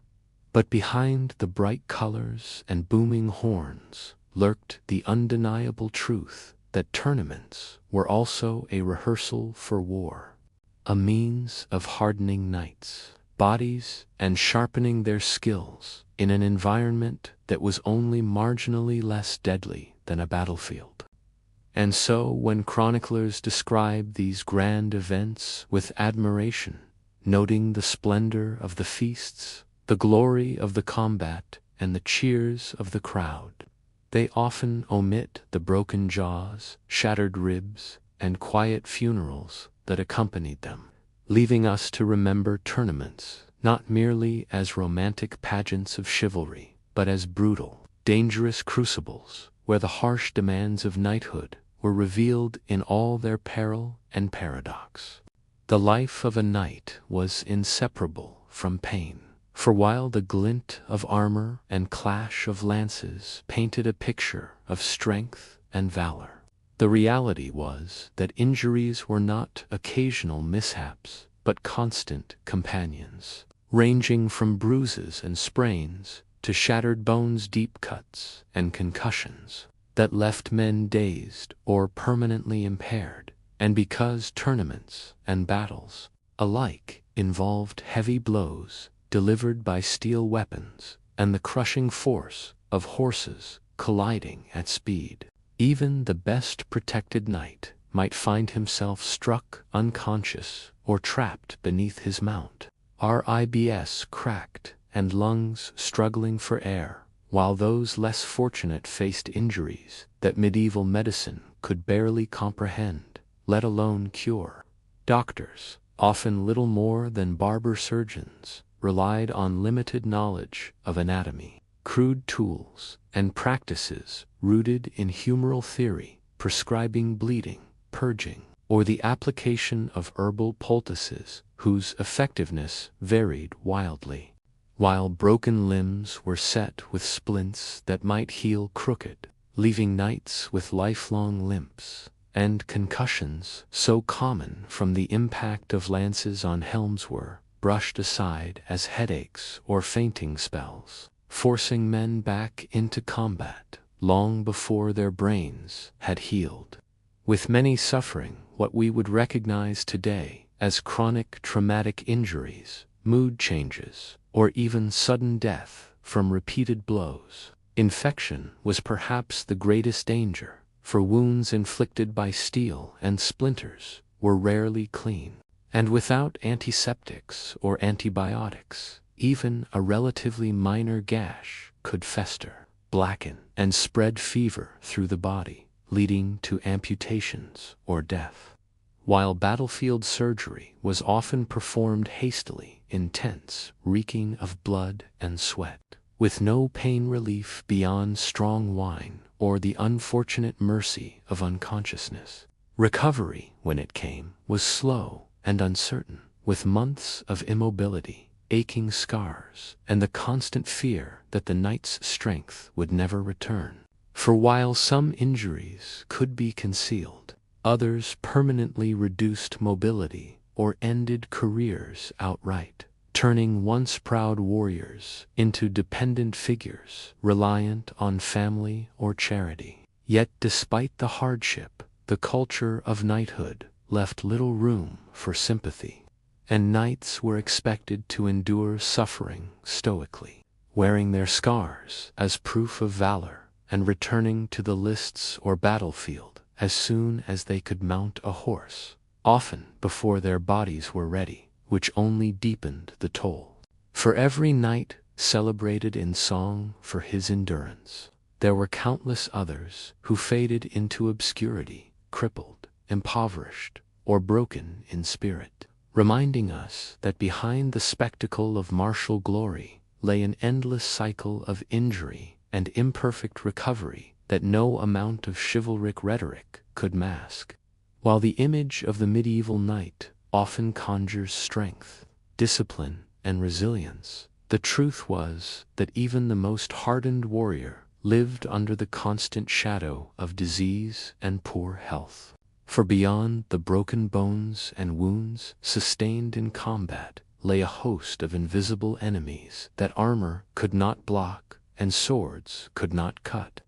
But behind the bright colors and booming horns lurked the undeniable truth that tournaments were also a rehearsal for war, a means of hardening knights' bodies and sharpening their skills in an environment that was only marginally less deadly than a battlefield. And so when chroniclers describe these grand events with admiration, noting the splendor of the feasts, the glory of the combat, and the cheers of the crowd, they often omit the broken jaws, shattered ribs, and quiet funerals that accompanied them, leaving us to remember tournaments not merely as romantic pageants of chivalry, but as brutal, dangerous crucibles where the harsh demands of knighthood were revealed in all their peril and paradox. The life of a knight was inseparable from pain. For while the glint of armor and clash of lances painted a picture of strength and valor, the reality was that injuries were not occasional mishaps, but constant companions, ranging from bruises and sprains to shattered bones, deep cuts, and concussions that left men dazed or permanently impaired. And because tournaments and battles alike involved heavy blows delivered by steel weapons and the crushing force of horses colliding at speed, even the best protected knight might find himself struck unconscious or trapped beneath his mount, ribs cracked and lungs struggling for air, while those less fortunate faced injuries that medieval medicine could barely comprehend, let alone cure. Doctors, often little more than barber surgeons, relied on limited knowledge of anatomy, crude tools, and practices rooted in humoral theory, prescribing bleeding, purging, or the application of herbal poultices whose effectiveness varied wildly, while broken limbs were set with splints that might heal crooked, leaving knights with lifelong limps, and concussions so common from the impact of lances on helms were brushed aside as headaches or fainting spells, forcing men back into combat long before their brains had healed, with many suffering what we would recognize today as chronic traumatic injuries, mood changes, or even sudden death from repeated blows. Infection was perhaps the greatest danger, for wounds inflicted by steel and splinters were rarely clean, and without antiseptics or antibiotics, even a relatively minor gash could fester, blacken, and spread fever through the body, leading to amputations or death. While battlefield surgery was often performed hastily in tents reeking of blood and sweat, with no pain relief beyond strong wine or the unfortunate mercy of unconsciousness, recovery, when it came, was slow and uncertain, with months of immobility, aching scars, and the constant fear that the knight's strength would never return. For while some injuries could be concealed, others permanently reduced mobility or ended careers outright, turning once proud warriors into dependent figures reliant on family or charity. Yet despite the hardship, the culture of knighthood left little room for sympathy, and knights were expected to endure suffering stoically, wearing their scars as proof of valor and returning to the lists or battlefield as soon as they could mount a horse, often before their bodies were ready, which only deepened the toll. For every knight celebrated in song for his endurance, there were countless others who faded into obscurity, crippled, impoverished, or broken in spirit, reminding us that behind the spectacle of martial glory lay an endless cycle of injury and imperfect recovery that no amount of chivalric rhetoric could mask. While the image of the medieval knight often conjures strength, discipline, and resilience, the truth was that even the most hardened warrior lived under the constant shadow of disease and poor health. For beyond the broken bones and wounds sustained in combat lay a host of invisible enemies that armor could not block and swords could not cut.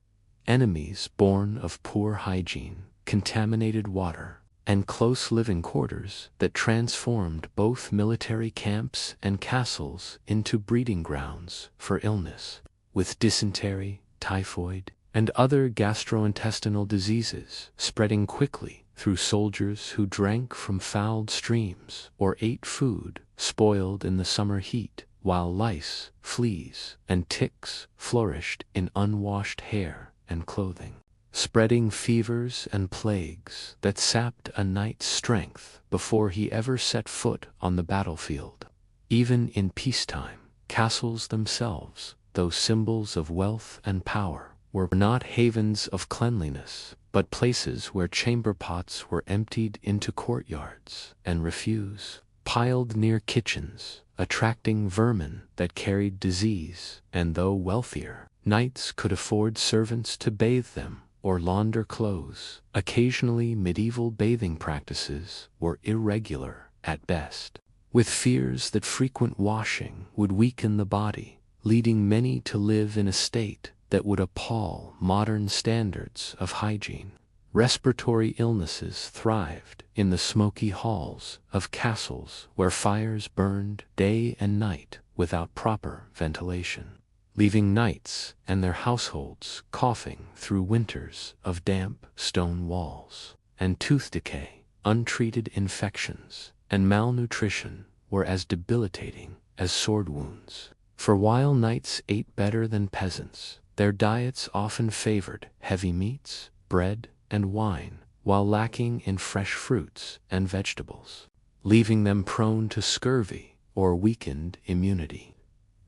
Enemies born of poor hygiene, contaminated water, and close living quarters that transformed both military camps and castles into breeding grounds for illness, with dysentery, typhoid, and other gastrointestinal diseases spreading quickly through soldiers who drank from fouled streams or ate food spoiled in the summer heat, while lice, fleas, and ticks flourished in unwashed hair and clothing, spreading fevers and plagues that sapped a knight's strength before he ever set foot on the battlefield. Even in peacetime, castles themselves, though symbols of wealth and power, were not havens of cleanliness, but places where chamber pots were emptied into courtyards and refuse, piled near kitchens, attracting vermin that carried disease, and though wealthier, knights could afford servants to bathe them or launder clothes. Occasionally, medieval bathing practices were irregular at best, with fears that frequent washing would weaken the body, leading many to live in a state that would appall modern standards of hygiene. Respiratory illnesses thrived in the smoky halls of castles where fires burned day and night without proper ventilation, leaving knights and their households coughing through winters of damp stone walls. And tooth decay, untreated infections, and malnutrition were as debilitating as sword wounds. For while knights ate better than peasants, their diets often favored heavy meats, bread, and wine, while lacking in fresh fruits and vegetables, leaving them prone to scurvy or weakened immunity.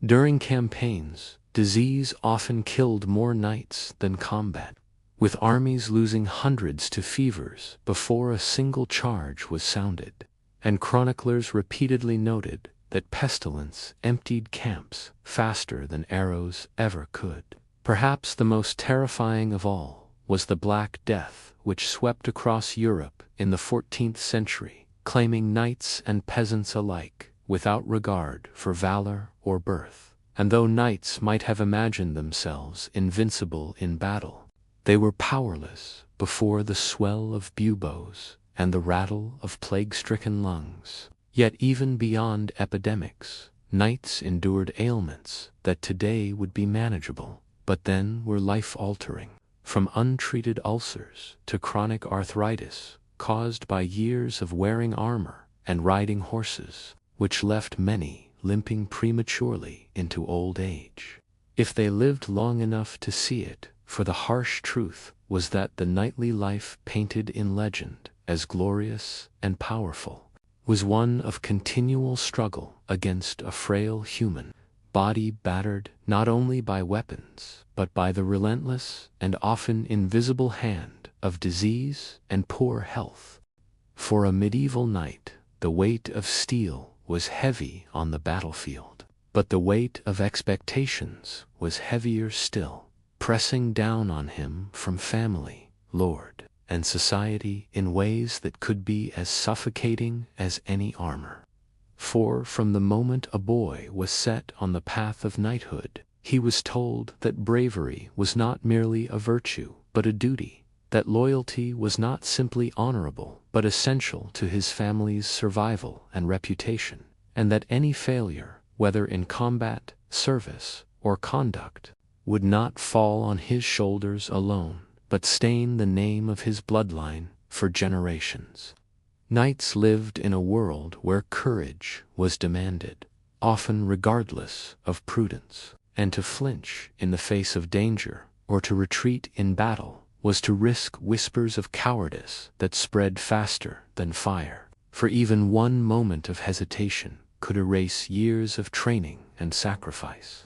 During campaigns, disease often killed more knights than combat, with armies losing hundreds to fevers before a single charge was sounded, and chroniclers repeatedly noted that pestilence emptied camps faster than arrows ever could. Perhaps the most terrifying of all was the Black Death, which swept across Europe in the 14th century, claiming knights and peasants alike, without regard for valor or birth. And though knights might have imagined themselves invincible in battle, they were powerless before the swell of buboes and the rattle of plague-stricken lungs. Yet even beyond epidemics, knights endured ailments that today would be manageable, but then were life-altering. From untreated ulcers to chronic arthritis caused by years of wearing armor and riding horses, which left many limping prematurely into old age, if they lived long enough to see it. For the harsh truth was that the knightly life painted in legend as glorious and powerful was one of continual struggle against a frail human body, battered not only by weapons but by the relentless and often invisible hand of disease and poor health. For a medieval knight, the weight of steel was heavy on the battlefield, but the weight of expectations was heavier still, pressing down on him from family, lord, and society in ways that could be as suffocating as any armor. For from the moment a boy was set on the path of knighthood, he was told that bravery was not merely a virtue, but a duty, that loyalty was not simply honorable, but essential to his family's survival and reputation, and that any failure, whether in combat, service, or conduct, would not fall on his shoulders alone, but stain the name of his bloodline for generations. Knights lived in a world where courage was demanded, often regardless of prudence, and to flinch in the face of danger or to retreat in battle was to risk whispers of cowardice that spread faster than fire, for even one moment of hesitation could erase years of training and sacrifice,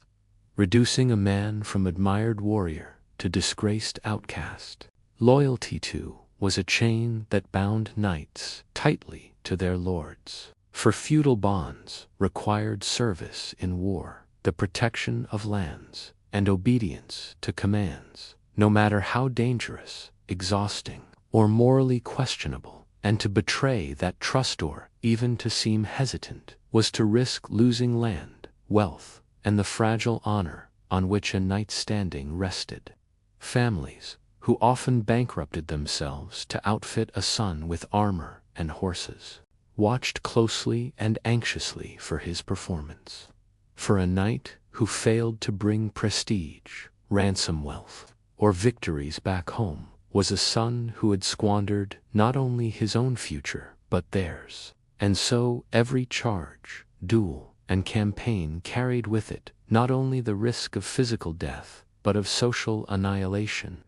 reducing a man from admired warrior to disgraced outcast. Loyalty, too, was a chain that bound knights tightly to their lords, for feudal bonds required service in war, the protection of lands, and obedience to commands, no matter how dangerous, exhausting, or morally questionable. And to betray that trust, or even to seem hesitant, was to risk losing land, wealth, and the fragile honor on which a knight's standing rested. Families, who often bankrupted themselves to outfit a son with armor and horses, watched closely and anxiously for his performance. For a knight who failed to bring prestige, ransom wealth, or victories back home was a son who had squandered not only his own future but theirs. And so every charge, duel, and campaign carried with it not only the risk of physical death but of social annihilation.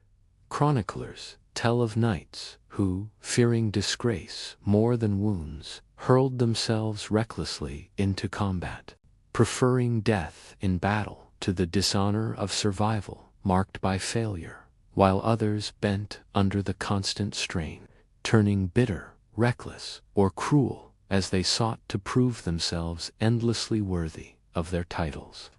Chroniclers tell of knights who, fearing disgrace more than wounds, hurled themselves recklessly into combat, preferring death in battle to the dishonor of survival marked by failure, while others bent under the constant strain, turning bitter, reckless, or cruel as they sought to prove themselves endlessly worthy of their titles.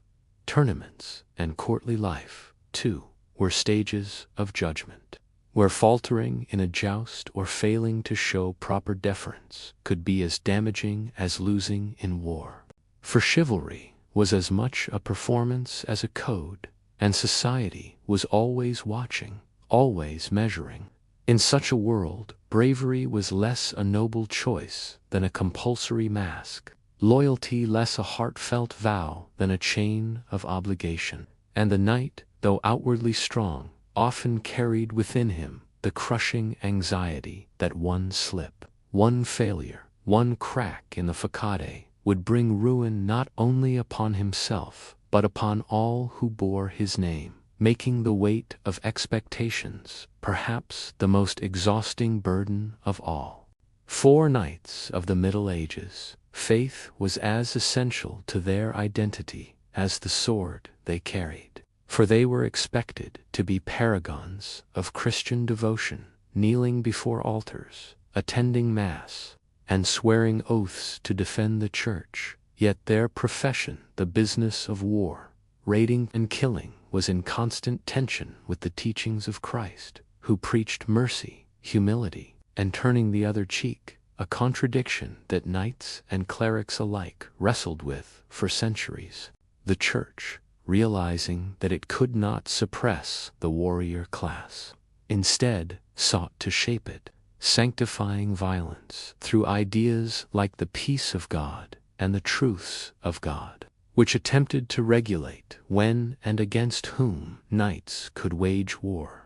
Tournaments and courtly life, too, were stages of judgment, where faltering in a joust or failing to show proper deference could be as damaging as losing in war. For chivalry was as much a performance as a code, and society was always watching, always measuring. In such a world, bravery was less a noble choice than a compulsory mask, loyalty less a heartfelt vow than a chain of obligation, and the knight, though outwardly strong, often carried within him the crushing anxiety that one slip, one failure, one crack in the facade would bring ruin not only upon himself, but upon all who bore his name, making the weight of expectations perhaps the most exhausting burden of all. For knights of the Middle Ages, faith was as essential to their identity as the sword they carried, for they were expected to be paragons of Christian devotion, kneeling before altars, attending Mass, and swearing oaths to defend the Church. Yet their profession, the business of war, raiding and killing, was in constant tension with the teachings of Christ, who preached mercy, humility, and turning the other cheek, a contradiction that knights and clerics alike wrestled with for centuries. The Church, realizing that it could not suppress the warrior class, instead sought to shape it, sanctifying violence through ideas like the peace of God and the truths of God, which attempted to regulate when and against whom knights could wage war.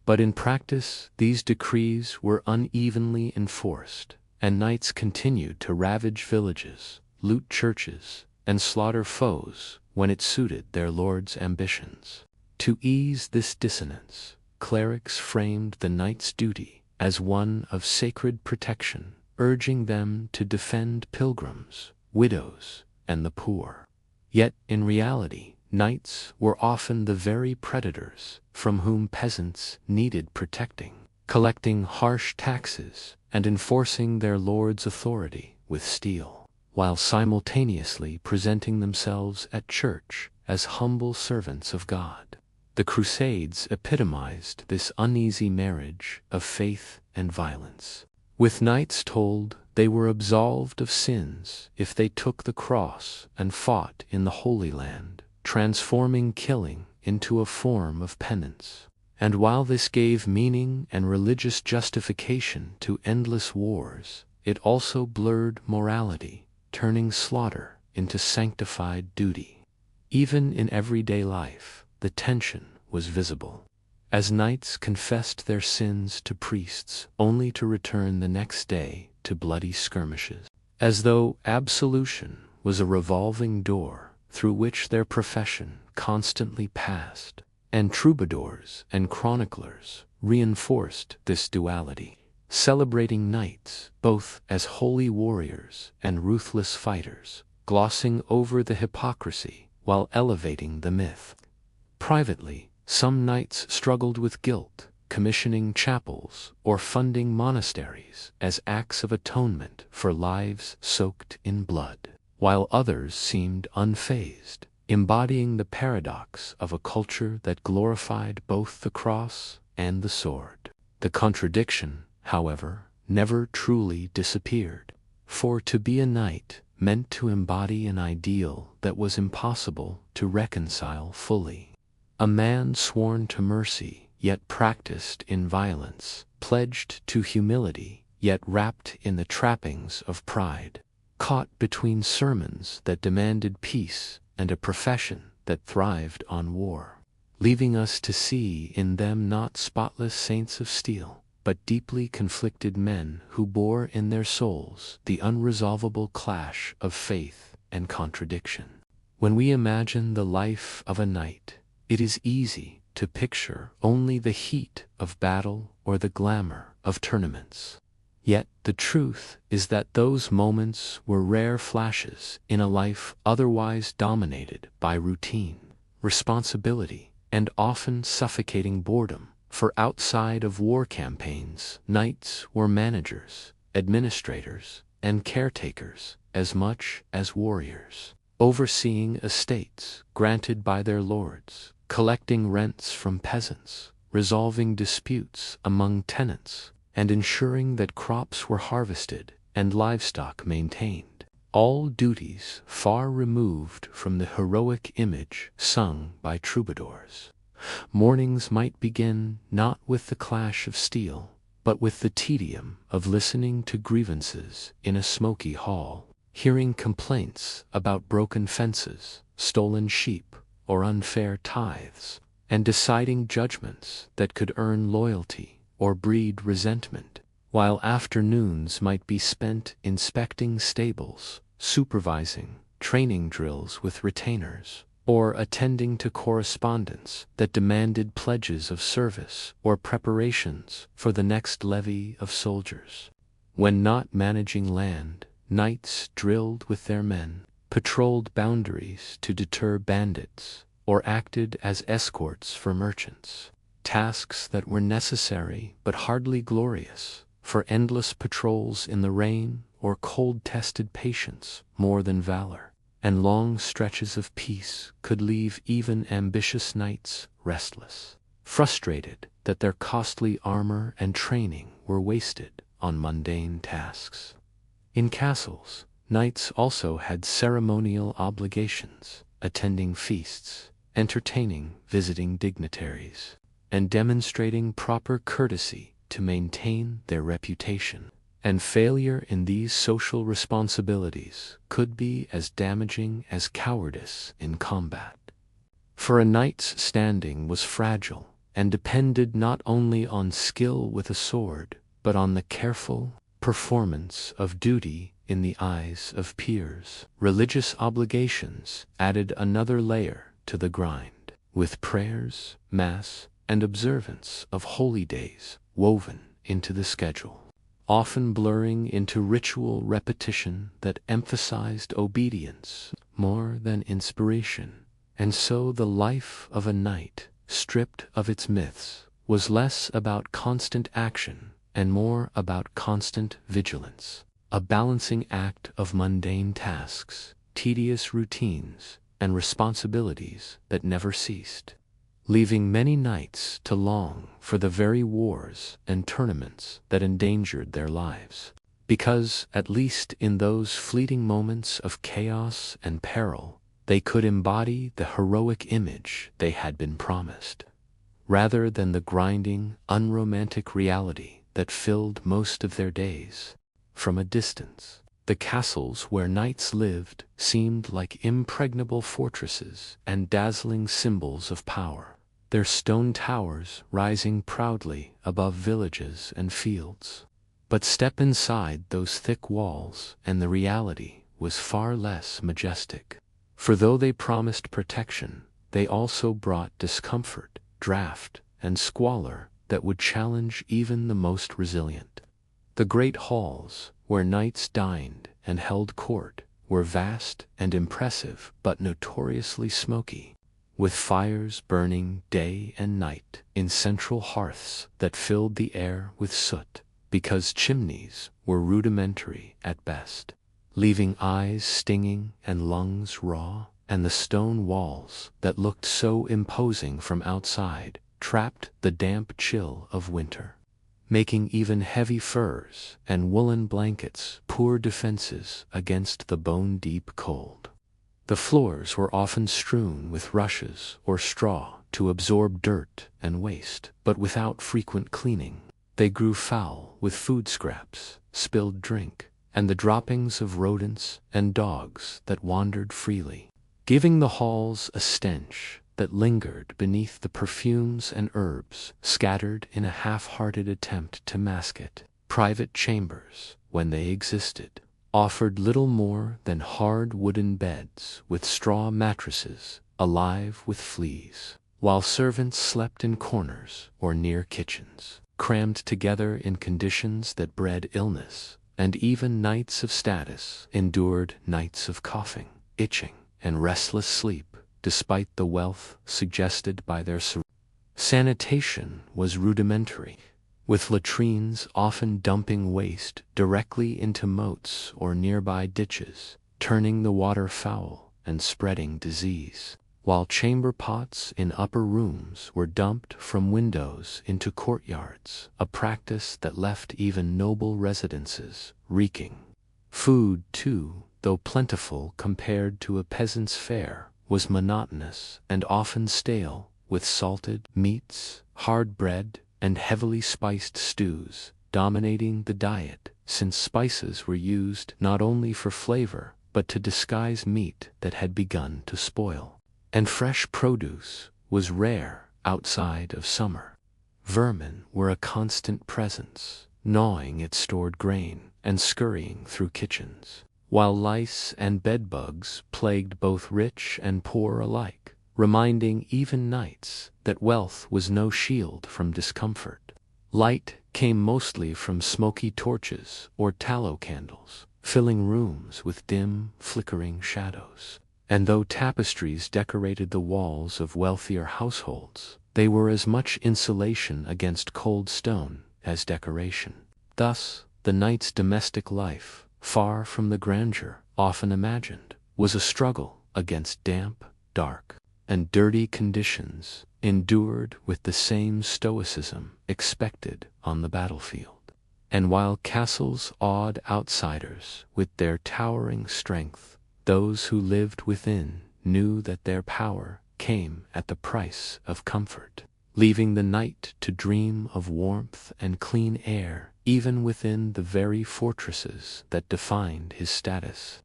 But in practice, these decrees were unevenly enforced, and knights continued to ravage villages, loot churches, and slaughter foes when it suited their lord's ambitions. To ease this dissonance, clerics framed the knight's duty as one of sacred protection, urging them to defend pilgrims, widows, and the poor. Yet, in reality, knights were often the very predators from whom peasants needed protecting, collecting harsh taxes and enforcing their lord's authority with steel, while simultaneously presenting themselves at church as humble servants of God. The Crusades epitomized this uneasy marriage of faith and violence, with knights told they were absolved of sins if they took the cross and fought in the Holy Land, transforming killing into a form of penance. And while this gave meaning and religious justification to endless wars, it also blurred morality, turning slaughter into sanctified duty. Even in everyday life, the tension was visible, as knights confessed their sins to priests only to return the next day to bloody skirmishes, as though absolution was a revolving door through which their profession constantly passed. And troubadours and chroniclers reinforced this duality, celebrating knights both as holy warriors and ruthless fighters, glossing over the hypocrisy while elevating the myth. Privately, some knights struggled with guilt, commissioning chapels or funding monasteries as acts of atonement for lives soaked in blood, while others seemed unfazed, embodying the paradox of a culture that glorified both the cross and the sword. The contradiction, however, never truly disappeared, for to be a knight meant to embody an ideal that was impossible to reconcile fully. A man sworn to mercy, yet practiced in violence, pledged to humility, yet wrapped in the trappings of pride, caught between sermons that demanded peace and a profession that thrived on war, leaving us to see in them not spotless saints of steel, but deeply conflicted men who bore in their souls the unresolvable clash of faith and contradiction. When we imagine the life of a knight, it is easy to picture only the heat of battle or the glamour of tournaments. Yet the truth is that those moments were rare flashes in a life otherwise dominated by routine, responsibility, and often suffocating boredom. For outside of war campaigns, knights were managers, administrators, and caretakers as much as warriors, overseeing estates granted by their lords, collecting rents from peasants, resolving disputes among tenants, and ensuring that crops were harvested and livestock maintained. All duties far removed from the heroic image sung by troubadours. Mornings might begin not with the clash of steel, but with the tedium of listening to grievances in a smoky hall, hearing complaints about broken fences, stolen sheep, or unfair tithes, and deciding judgments that could earn loyalty or breed resentment, while afternoons might be spent inspecting stables, supervising training drills with retainers, or attending to correspondence that demanded pledges of service or preparations for the next levy of soldiers. When not managing land, knights drilled with their men, patrolled boundaries to deter bandits, or acted as escorts for merchants. Tasks that were necessary but hardly glorious, for endless patrols in the rain or cold-tested patience more than valor, and long stretches of peace could leave even ambitious knights restless, frustrated that their costly armor and training were wasted on mundane tasks. In castles, knights also had ceremonial obligations, attending feasts, entertaining visiting dignitaries, and demonstrating proper courtesy to maintain their reputation. And failure in these social responsibilities could be as damaging as cowardice in combat. For a knight's standing was fragile and depended not only on skill with a sword, but on the careful performance of duty in the eyes of peers. Religious obligations added another layer to the grind, with prayers, mass, and observance of holy days woven into the schedule, often blurring into ritual repetition that emphasized obedience more than inspiration. And so the life of a knight, stripped of its myths, was less about constant action and more about constant vigilance, a balancing act of mundane tasks, tedious routines, and responsibilities that never ceased, leaving many knights to long for the very wars and tournaments that endangered their lives. Because, at least in those fleeting moments of chaos and peril, they could embody the heroic image they had been promised, rather than the grinding, unromantic reality that filled most of their days. From a distance, the castles where knights lived seemed like impregnable fortresses and dazzling symbols of power, their stone towers rising proudly above villages and fields. But step inside those thick walls, and the reality was far less majestic. For though they promised protection, they also brought discomfort, draught, and squalor that would challenge even the most resilient. The great halls, where knights dined and held court, were vast and impressive but notoriously smoky, with fires burning day and night in central hearths that filled the air with soot, because chimneys were rudimentary at best, leaving eyes stinging and lungs raw, and the stone walls that looked so imposing from outside trapped the damp chill of winter, making even heavy furs and woolen blankets poor defenses against the bone-deep cold. The floors were often strewn with rushes or straw to absorb dirt and waste, but without frequent cleaning. They grew foul with food scraps, spilled drink, and the droppings of rodents and dogs that wandered freely, giving the halls a stench that lingered beneath the perfumes and herbs scattered in a half-hearted attempt to mask it. Private chambers, when they existed, offered little more than hard wooden beds with straw mattresses alive with fleas, while servants slept in corners or near kitchens, crammed together in conditions that bred illness, and even knights of status endured nights of coughing, itching, and restless sleep despite the wealth suggested by their surroundings. Sanitation was rudimentary, with latrines often dumping waste directly into moats or nearby ditches, turning the water foul and spreading disease, while chamber pots in upper rooms were dumped from windows into courtyards, a practice that left even noble residences reeking. Food, too, though plentiful compared to a peasant's fare, was monotonous and often stale, with salted meats, hard bread, and heavily spiced stews dominating the diet, since spices were used not only for flavor but to disguise meat that had begun to spoil. And fresh produce was rare outside of summer. Vermin were a constant presence, gnawing at stored grain and scurrying through kitchens, while lice and bedbugs plagued both rich and poor alike, reminding even knights that wealth was no shield from discomfort. Light came mostly from smoky torches or tallow candles, filling rooms with dim, flickering shadows. And though tapestries decorated the walls of wealthier households, they were as much insulation against cold stone as decoration. Thus, the knight's domestic life, far from the grandeur often imagined, was a struggle against damp, dark, and dirty conditions, endured with the same stoicism expected on the battlefield. And while castles awed outsiders with their towering strength, those who lived within knew that their power came at the price of comfort, leaving the knight to dream of warmth and clean air even within the very fortresses that defined his status.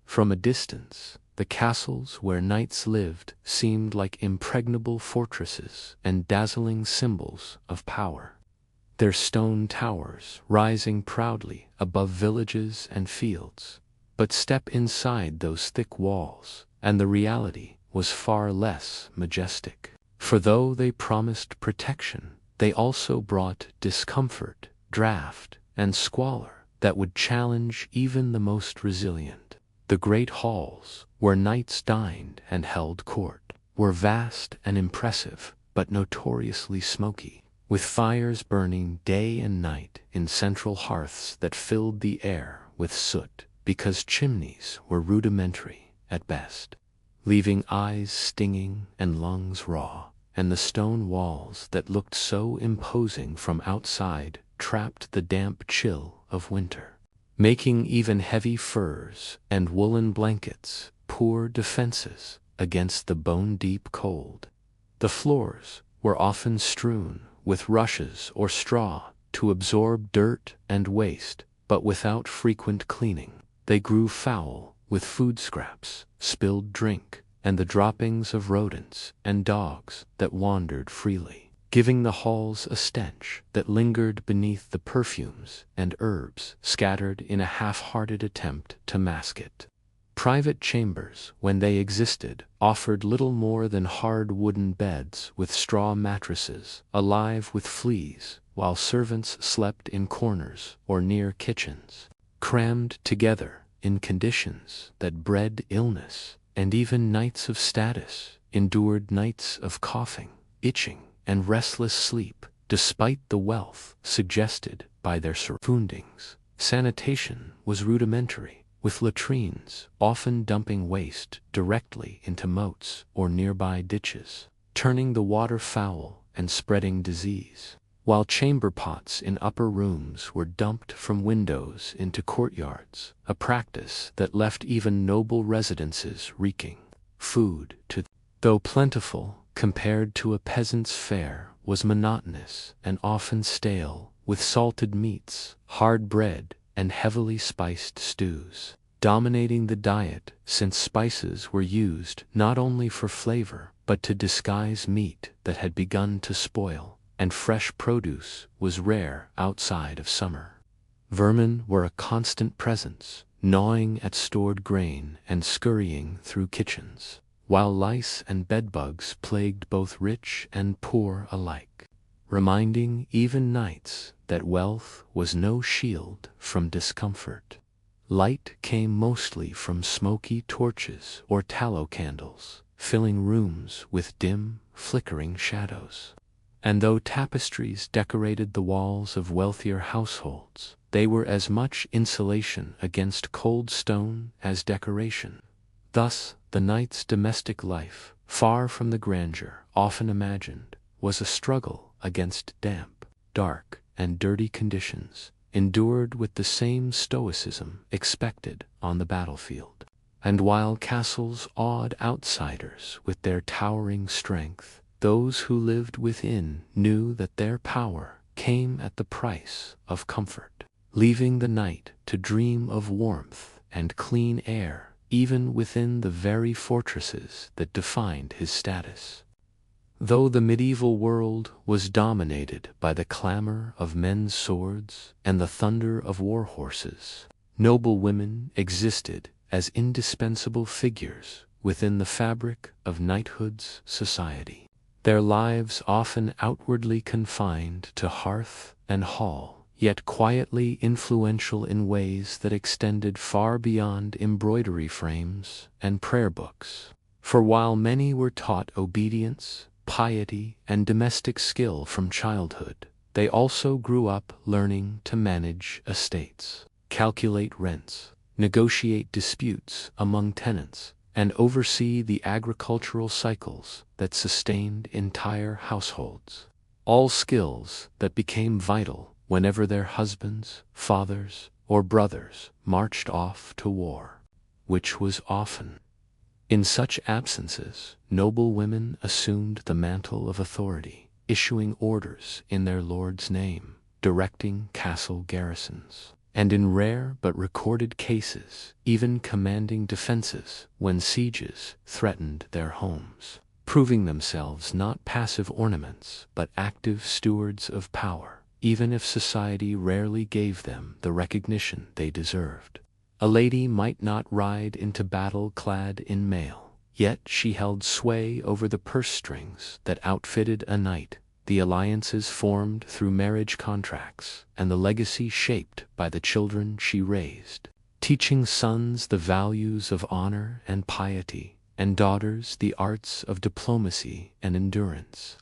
From a distance, the castles where knights lived seemed like impregnable fortresses and dazzling symbols of power, their stone towers rising proudly above villages and fields. But step inside those thick walls, and the reality was far less majestic. For though they promised protection, they also brought discomfort, draught, and squalor that would challenge even the most resilient. The great halls, where knights dined and held court, were vast and impressive, but notoriously smoky, with fires burning day and night in central hearths that filled the air with soot, because chimneys were rudimentary at best, leaving eyes stinging and lungs raw, and the stone walls that looked so imposing from outside trapped the damp chill of winter, making even heavy furs and woolen blankets poor defenses against the bone-deep cold. The floors were often strewn with rushes or straw to absorb dirt and waste, but without frequent cleaning. They grew foul with food scraps, spilled drink, and the droppings of rodents and dogs that wandered freely, giving the halls a stench that lingered beneath the perfumes and herbs scattered in a half-hearted attempt to mask it. Private chambers, when they existed, offered little more than hard wooden beds with straw mattresses, alive with fleas, while servants slept in corners or near kitchens, crammed together in conditions that bred illness, and even knights of status endured nights of coughing, itching, and restless sleep, despite the wealth suggested by their surroundings. Sanitation was rudimentary, with latrines often dumping waste directly into moats or nearby ditches, turning the water foul and spreading disease, while chamber pots in upper rooms were dumped from windows into courtyards, a practice that left even noble residences reeking. Food, though plentiful compared to a peasant's fare, was monotonous and often stale, with salted meats, hard bread, and heavily spiced stews dominating the diet, since spices were used not only for flavor but to disguise meat that had begun to spoil, and fresh produce was rare outside of summer. Vermin were a constant presence, gnawing at stored grain and scurrying through kitchens, while lice and bedbugs plagued both rich and poor alike, reminding even knights that wealth was no shield from discomfort. Light came mostly from smoky torches or tallow candles, filling rooms with dim, flickering shadows. And though tapestries decorated the walls of wealthier households, they were as much insulation against cold stone as decoration. Thus, the knight's domestic life, far from the grandeur often imagined, was a struggle against damp, dark, and dirty conditions, endured with the same stoicism expected on the battlefield. And while castles awed outsiders with their towering strength, those who lived within knew that their power came at the price of comfort, leaving the knight to dream of warmth and clean air even within the very fortresses that defined his status. Though the medieval world was dominated by the clamor of men's swords and the thunder of war horses, noble women existed as indispensable figures within the fabric of knighthood's society. Their lives often outwardly confined to hearth and hall, yet quietly influential in ways that extended far beyond embroidery frames and prayer books. For while many were taught obedience, piety, and domestic skill from childhood, they also grew up learning to manage estates, calculate rents, negotiate disputes among tenants, and oversee the agricultural cycles that sustained entire households. All skills that became vital whenever their husbands, fathers, or brothers marched off to war, which was often. In such absences, noble women assumed the mantle of authority, issuing orders in their lord's name, directing castle garrisons, and in rare but recorded cases, even commanding defenses when sieges threatened their homes, proving themselves not passive ornaments but active stewards of power, even if society rarely gave them the recognition they deserved. A lady might not ride into battle clad in mail, yet she held sway over the purse strings that outfitted a knight, the alliances formed through marriage contracts, and the legacy shaped by the children she raised, teaching sons the values of honor and piety, and daughters the arts of diplomacy and endurance.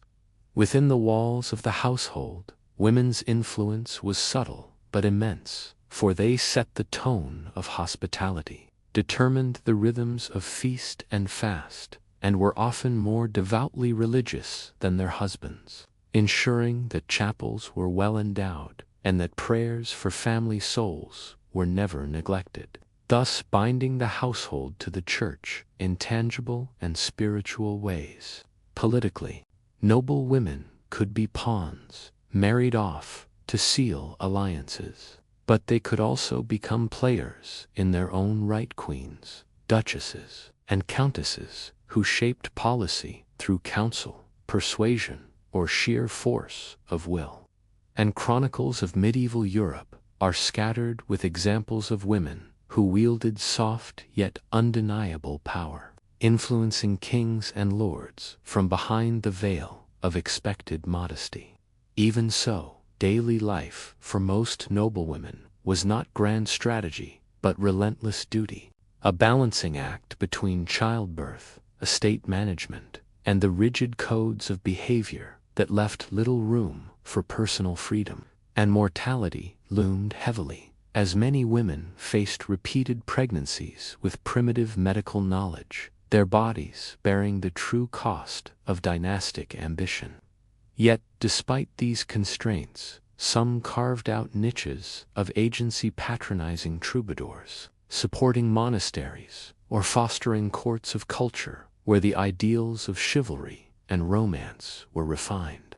Within the walls of the household, women's influence was subtle but immense, for they set the tone of hospitality, determined the rhythms of feast and fast, and were often more devoutly religious than their husbands, ensuring that chapels were well endowed and that prayers for family souls were never neglected, thus binding the household to the church in tangible and spiritual ways. Politically, noble women could be pawns, married off to seal alliances, but they could also become players in their own right, queens, duchesses, and countesses who shaped policy through counsel, persuasion, or sheer force of will. And chronicles of medieval Europe are scattered with examples of women who wielded soft yet undeniable power, influencing kings and lords from behind the veil of expected modesty. Even so, daily life for most noblewomen was not grand strategy but relentless duty, a balancing act between childbirth, estate management, and the rigid codes of behavior that left little room for personal freedom. And mortality loomed heavily, as many women faced repeated pregnancies with primitive medical knowledge, their bodies bearing the true cost of dynastic ambition. Yet, despite these constraints, some carved out niches of agency, patronizing troubadours, supporting monasteries, or fostering courts of culture where the ideals of chivalry and romance were refined.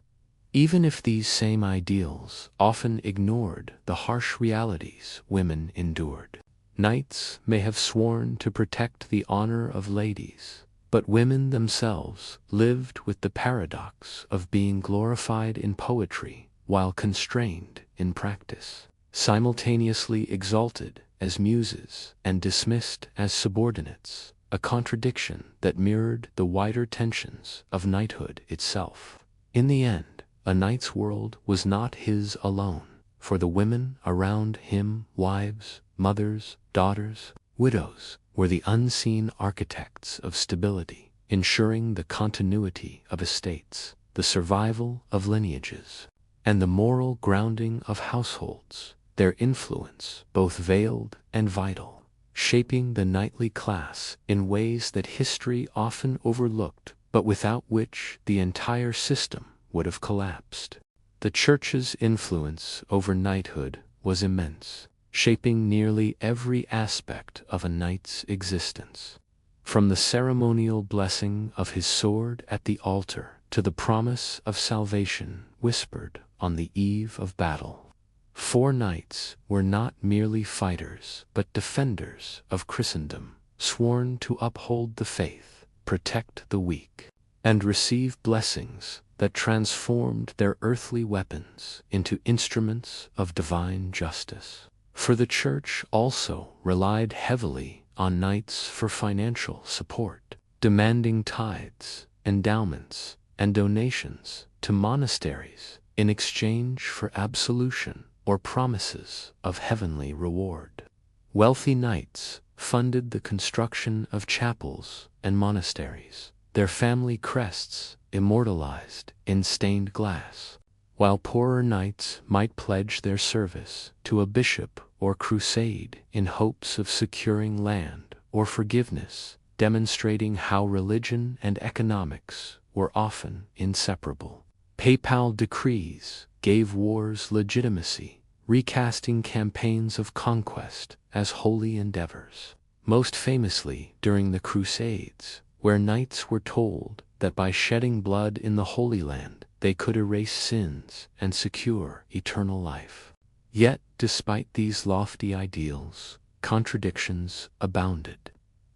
Even if these same ideals often ignored the harsh realities women endured. Knights may have sworn to protect the honor of ladies, but women themselves lived with the paradox of being glorified in poetry while constrained in practice, simultaneously exalted as muses and dismissed as subordinates, a contradiction that mirrored the wider tensions of knighthood itself. In the end, a knight's world was not his alone, for the women around him, wives, mothers, daughters, widows, were the unseen architects of stability, ensuring the continuity of estates, the survival of lineages, and the moral grounding of households, their influence both veiled and vital, shaping the knightly class in ways that history often overlooked, but without which the entire system would have collapsed. The Church's influence over knighthood was immense, shaping nearly every aspect of a knight's existence. From the ceremonial blessing of his sword at the altar to the promise of salvation whispered on the eve of battle, 4 knights were not merely fighters but defenders of Christendom, sworn to uphold the faith, protect the weak, and receive blessings that transformed their earthly weapons into instruments of divine justice. For the Church also relied heavily on knights for financial support, demanding tithes, endowments, and donations to monasteries in exchange for absolution or promises of heavenly reward. Wealthy knights funded the construction of chapels and monasteries, their family crests immortalized in stained glass, while poorer knights might pledge their service to a bishop or crusade in hopes of securing land or forgiveness, demonstrating how religion and economics were often inseparable. Papal decrees gave wars legitimacy, recasting campaigns of conquest as holy endeavors, most famously during the Crusades, where knights were told that by shedding blood in the Holy Land they could erase sins and secure eternal life. Yet, despite these lofty ideals, contradictions abounded.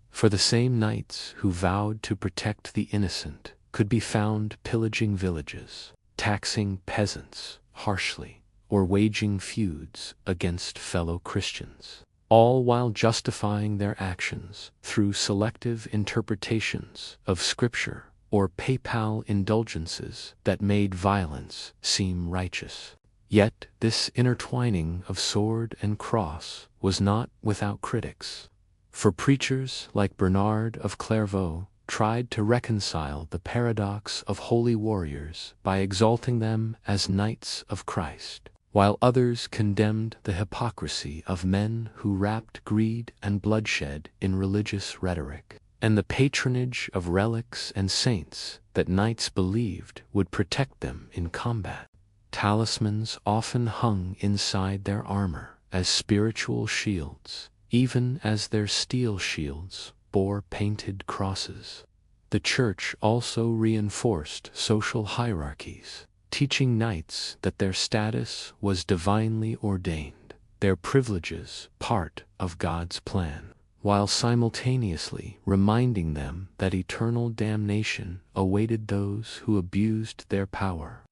For the same knights who vowed to protect the innocent could be found pillaging villages, taxing peasants harshly, or waging feuds against fellow Christians, all while justifying their actions through selective interpretations of Scripture or papal indulgences that made violence seem righteous. Yet this intertwining of sword and cross was not without critics, for preachers like Bernard of Clairvaux tried to reconcile the paradox of holy warriors by exalting them as knights of Christ, while others condemned the hypocrisy of men who wrapped greed and bloodshed in religious rhetoric, and the patronage of relics and saints that knights believed would protect them in combat. Talismans often hung inside their armor as spiritual shields, even as their steel shields bore painted crosses. The Church also reinforced social hierarchies, teaching knights that their status was divinely ordained, their privileges part of God's plan, while simultaneously reminding them that eternal damnation awaited those who abused their power,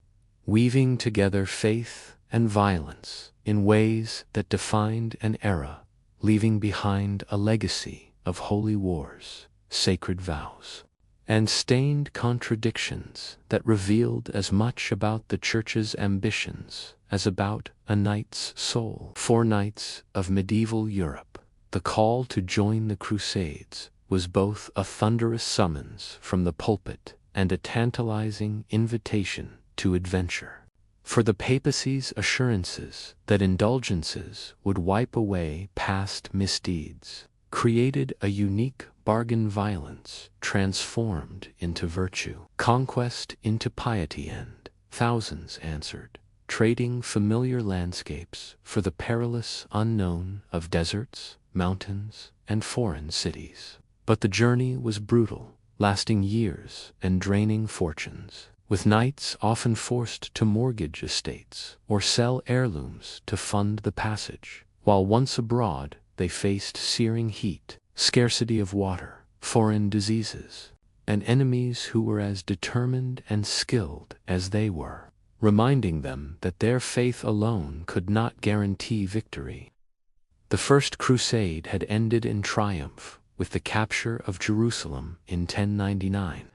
weaving together faith and violence in ways that defined an era, leaving behind a legacy of holy wars, sacred vows, and stained contradictions that revealed as much about the Church's ambitions as about a knight's soul. For knights of medieval Europe, the call to join the Crusades was both a thunderous summons from the pulpit and a tantalizing invitation to adventure. For the papacy's assurances that indulgences would wipe away past misdeeds created a unique bargain: violence transformed into virtue, conquest into piety, and thousands answered, trading familiar landscapes for the perilous unknown of deserts, mountains, and foreign cities. But the journey was brutal, lasting years and draining fortunes, with knights often forced to mortgage estates or sell heirlooms to fund the passage. While once abroad, they faced searing heat, scarcity of water, foreign diseases, and enemies who were as determined and skilled as they were, reminding them that their faith alone could not guarantee victory. The First Crusade had ended in triumph with the capture of Jerusalem in 1099,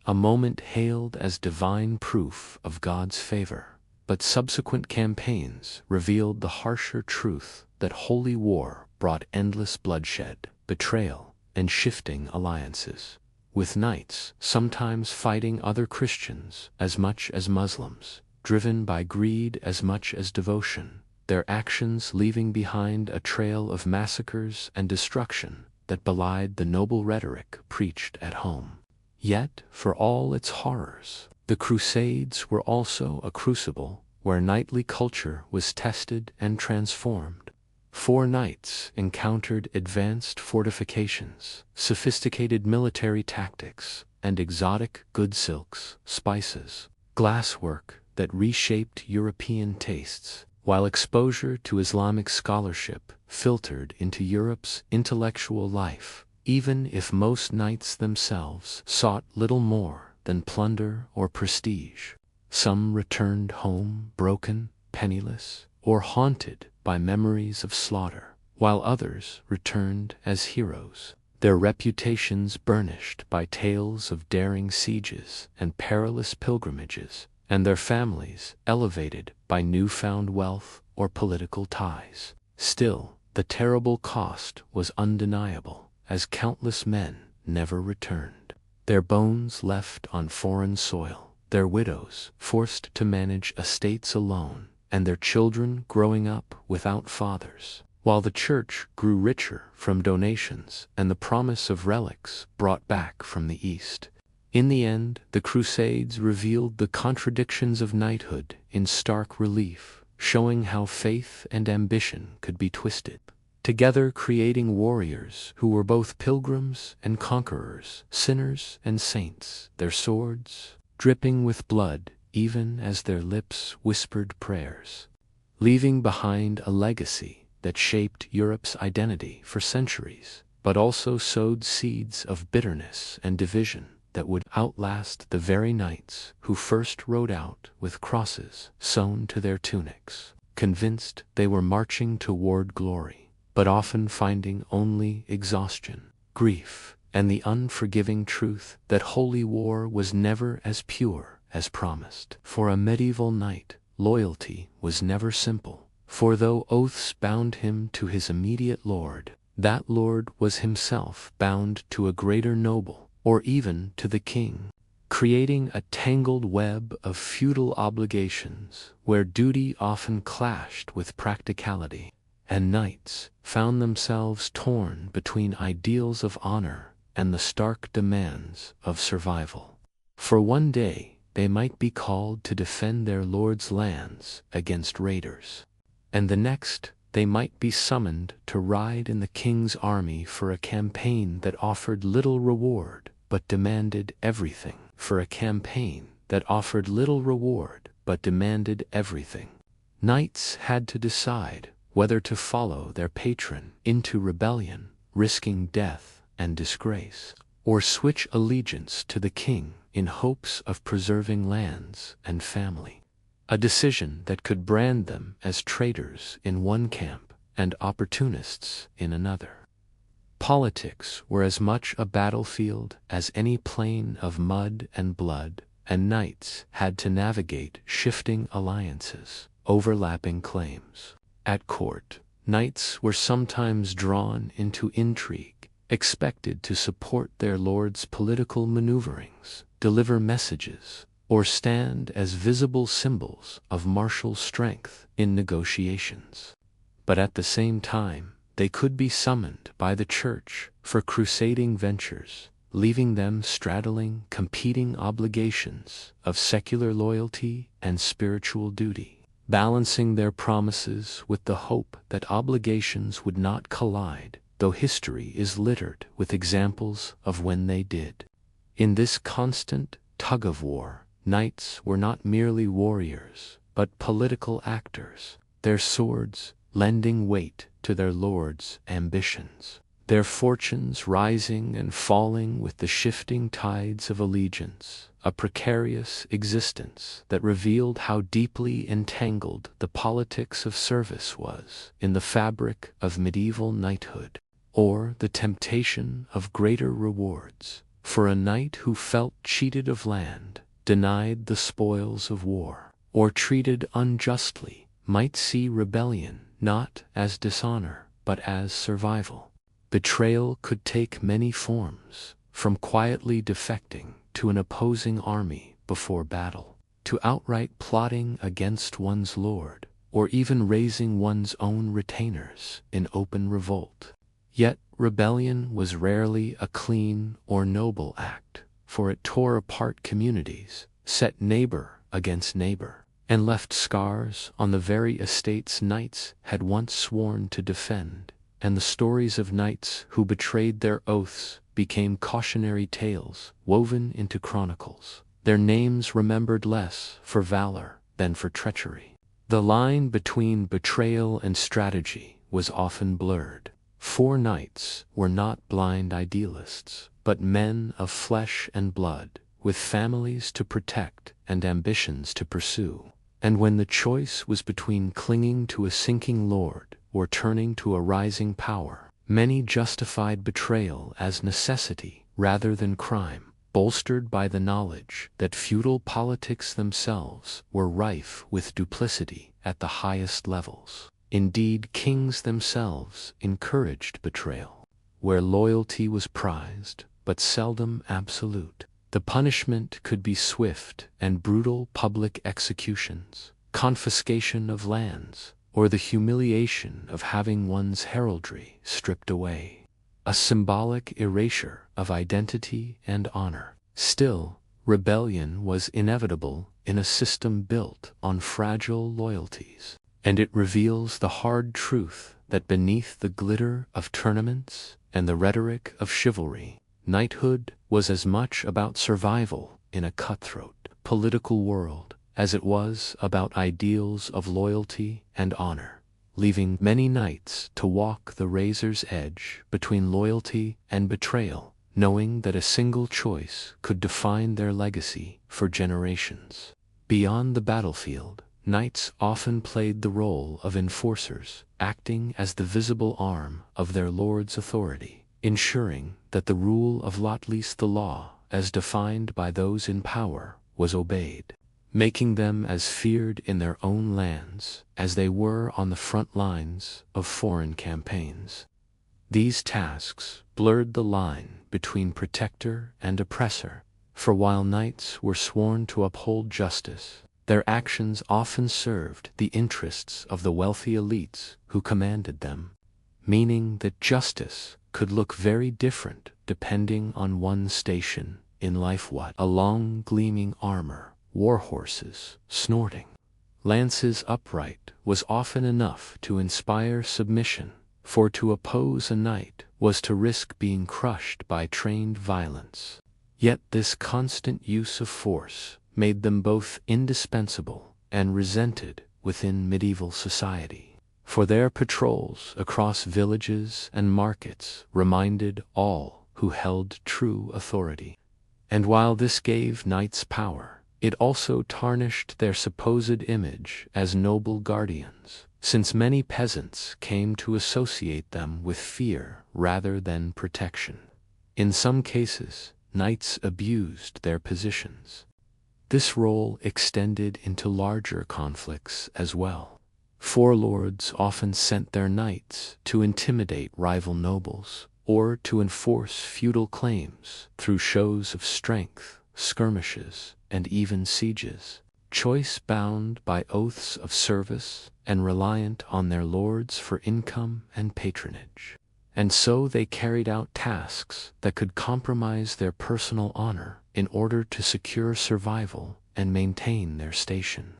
a moment hailed as divine proof of God's favor. But subsequent campaigns revealed the harsher truth that holy war brought endless bloodshed, betrayal, and shifting alliances. with knights sometimes fighting other Christians as much as Muslims, driven by greed as much as devotion, their actions leaving behind a trail of massacres and destruction that belied the noble rhetoric preached at home. Yet, for all its horrors, the Crusades were also a crucible where knightly culture was tested and transformed. 4 knights encountered advanced fortifications, sophisticated military tactics, and exotic good silks, spices, glasswork that reshaped European tastes, while exposure to Islamic scholarship filtered into Europe's intellectual life, even if most knights themselves sought little more than plunder or prestige. Some returned home broken, penniless, or haunted by memories of slaughter, while others returned as heroes, their reputations burnished by tales of daring sieges and perilous pilgrimages, and their families elevated by newfound wealth or political ties. Still, the terrible cost was undeniable, as countless men never returned, their bones left on foreign soil, their widows forced to manage estates alone, and their children growing up without fathers, while the church grew richer from donations and the promise of relics brought back from the East. In the end, the Crusades revealed the contradictions of knighthood in stark relief, showing how faith and ambition could be twisted, together creating warriors who were both pilgrims and conquerors, sinners and saints, their swords dripping with blood even as their lips whispered prayers, leaving behind a legacy that shaped Europe's identity for centuries, but also sowed seeds of bitterness and division that would outlast the very knights who first rode out with crosses sewn to their tunics, convinced they were marching toward glory, but often finding only exhaustion, grief, and the unforgiving truth that holy war was never as pure as promised. For a medieval knight, loyalty was never simple, for though oaths bound him to his immediate lord, that lord was himself bound to a greater noble, or even to the king, creating a tangled web of feudal obligations where duty often clashed with practicality, and knights found themselves torn between ideals of honor and the stark demands of survival. For one day, they might be called to defend their lord's lands against raiders, and the next they might be summoned to ride in the king's army for a campaign that offered little reward but demanded everything. Knights had to decide whether to follow their patron into rebellion, risking death and disgrace, or switch allegiance to the king in hopes of preserving lands and family, a decision that could brand them as traitors in one camp and opportunists in another. Politics were as much a battlefield as any plain of mud and blood, and knights had to navigate shifting alliances, overlapping claims. At court, knights were sometimes drawn into intrigue, expected to support their lord's political maneuverings, deliver messages, or stand as visible symbols of martial strength in negotiations. But at the same time, they could be summoned by the church for crusading ventures, leaving them straddling competing obligations of secular loyalty and spiritual duty, balancing their promises with the hope that obligations would not collide, though history is littered with examples of when they did. In this constant tug-of-war, knights were not merely warriors, but political actors, their swords lending weight to their lord's ambitions, their fortunes rising and falling with the shifting tides of allegiance, a precarious existence that revealed how deeply entangled the politics of service was in the fabric of medieval knighthood, or the temptation of greater rewards. For a knight who felt cheated of land, denied the spoils of war, or treated unjustly, might see rebellion not as dishonor, but as survival. Betrayal could take many forms, from quietly defecting to an opposing army before battle, to outright plotting against one's lord, or even raising one's own retainers in open revolt. Yet rebellion was rarely a clean or noble act, for it tore apart communities, set neighbor against neighbor, and left scars on the very estates knights had once sworn to defend, and the stories of knights who betrayed their oaths became cautionary tales woven into chronicles, their names remembered less for valor than for treachery. The line between betrayal and strategy was often blurred. For knights were not blind idealists, but men of flesh and blood, with families to protect and ambitions to pursue. And when the choice was between clinging to a sinking lord or turning to a rising power, many justified betrayal as necessity rather than crime, bolstered by the knowledge that feudal politics themselves were rife with duplicity at the highest levels. Indeed, kings themselves encouraged betrayal, where loyalty was prized, but seldom absolute. The punishment could be swift and brutal public executions, confiscation of lands, or the humiliation of having one's heraldry stripped away, a symbolic erasure of identity and honor. Still, rebellion was inevitable in a system built on fragile loyalties. And it reveals the hard truth that beneath the glitter of tournaments and the rhetoric of chivalry, knighthood was as much about survival in a cutthroat political world as it was about ideals of loyalty and honor, leaving many knights to walk the razor's edge between loyalty and betrayal, knowing that a single choice could define their legacy for generations. Beyond the battlefield, knights often played the role of enforcers, acting as the visible arm of their lord's authority, ensuring that the rule of lot least the law, as defined by those in power, was obeyed, making them as feared in their own lands as they were on the front lines of foreign campaigns. These tasks blurred the line between protector and oppressor, for while knights were sworn to uphold justice, their actions often served the interests of the wealthy elites who commanded them, meaning that justice could look very different depending on one's station in life. What a long gleaming armor, war horses snorting, lances upright was often enough to inspire submission, for to oppose a knight was to risk being crushed by trained violence. Yet this constant use of force made them both indispensable and resented within medieval society, for their patrols across villages and markets reminded all who held true authority. And while this gave knights power, it also tarnished their supposed image as noble guardians, since many peasants came to associate them with fear rather than protection. In some cases, knights abused their positions. This role extended into larger conflicts as well. Forelords often sent their knights to intimidate rival nobles, or to enforce feudal claims through shows of strength, skirmishes, and even sieges, choice-bound by oaths of service and reliant on their lords for income and patronage. And so they carried out tasks that could compromise their personal honor in order to secure survival and maintain their station.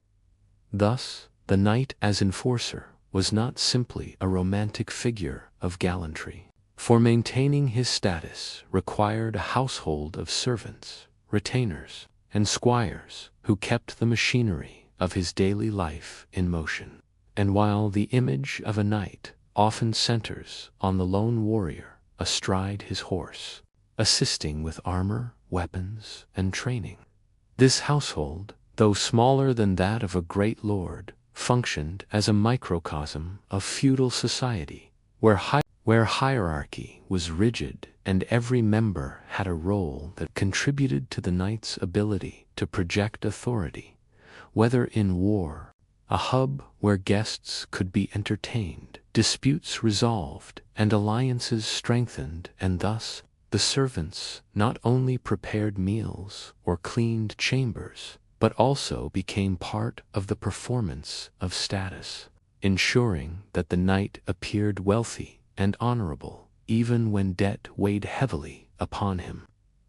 Thus, the knight as enforcer was not simply a romantic figure of gallantry, for maintaining his status required a household of servants, retainers, and squires who kept the machinery of his daily life in motion. And while the image of a knight often centers on the lone warrior astride his horse, assisting with armor, weapons, and training, this household, though smaller than that of a great lord, functioned as a microcosm of feudal society, where hierarchy was rigid and every member had a role that contributed to the knight's ability to project authority, whether in war, a hub where guests could be entertained, disputes resolved, and alliances strengthened, and thus The servants not only prepared meals or cleaned chambers, but also became part of the performance of status, ensuring that the knight appeared wealthy and honorable, even when debt weighed heavily upon him.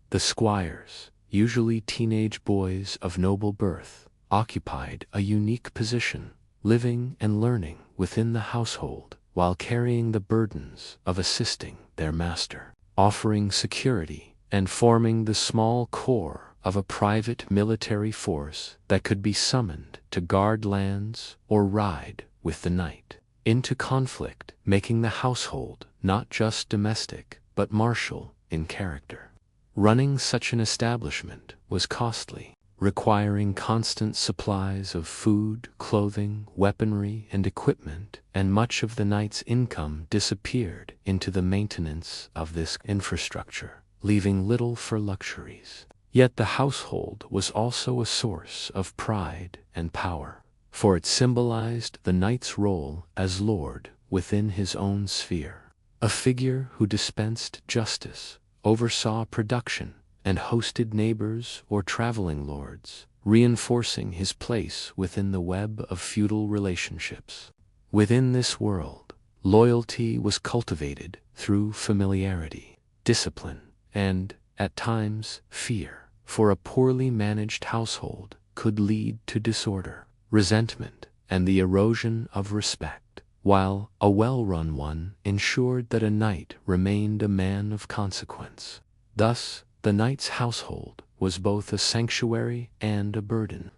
The squires, usually teenage boys of noble birth, occupied a unique position, living and learning within the household while carrying the burdens of assisting their master, offering security and forming the small core of a private military force that could be summoned to guard lands or ride with the knight into conflict, making the household not just domestic but martial in character. Running such an establishment was costly, requiring constant supplies of food, clothing, weaponry, and equipment, and much of the knight's income disappeared into the maintenance of this infrastructure, leaving little for luxuries. Yet the household was also a source of pride and power, for it symbolized the knight's role as lord within his own sphere, a figure who dispensed justice, oversaw production, and hosted neighbors or traveling lords, reinforcing his place within the web of feudal relationships. Within this world, loyalty was cultivated through familiarity, discipline, and, at times, fear, for a poorly managed household could lead to disorder, resentment, and the erosion of respect, while a well-run one ensured that a knight remained a man of consequence. Thus, the knight's household was both a sanctuary and a burden,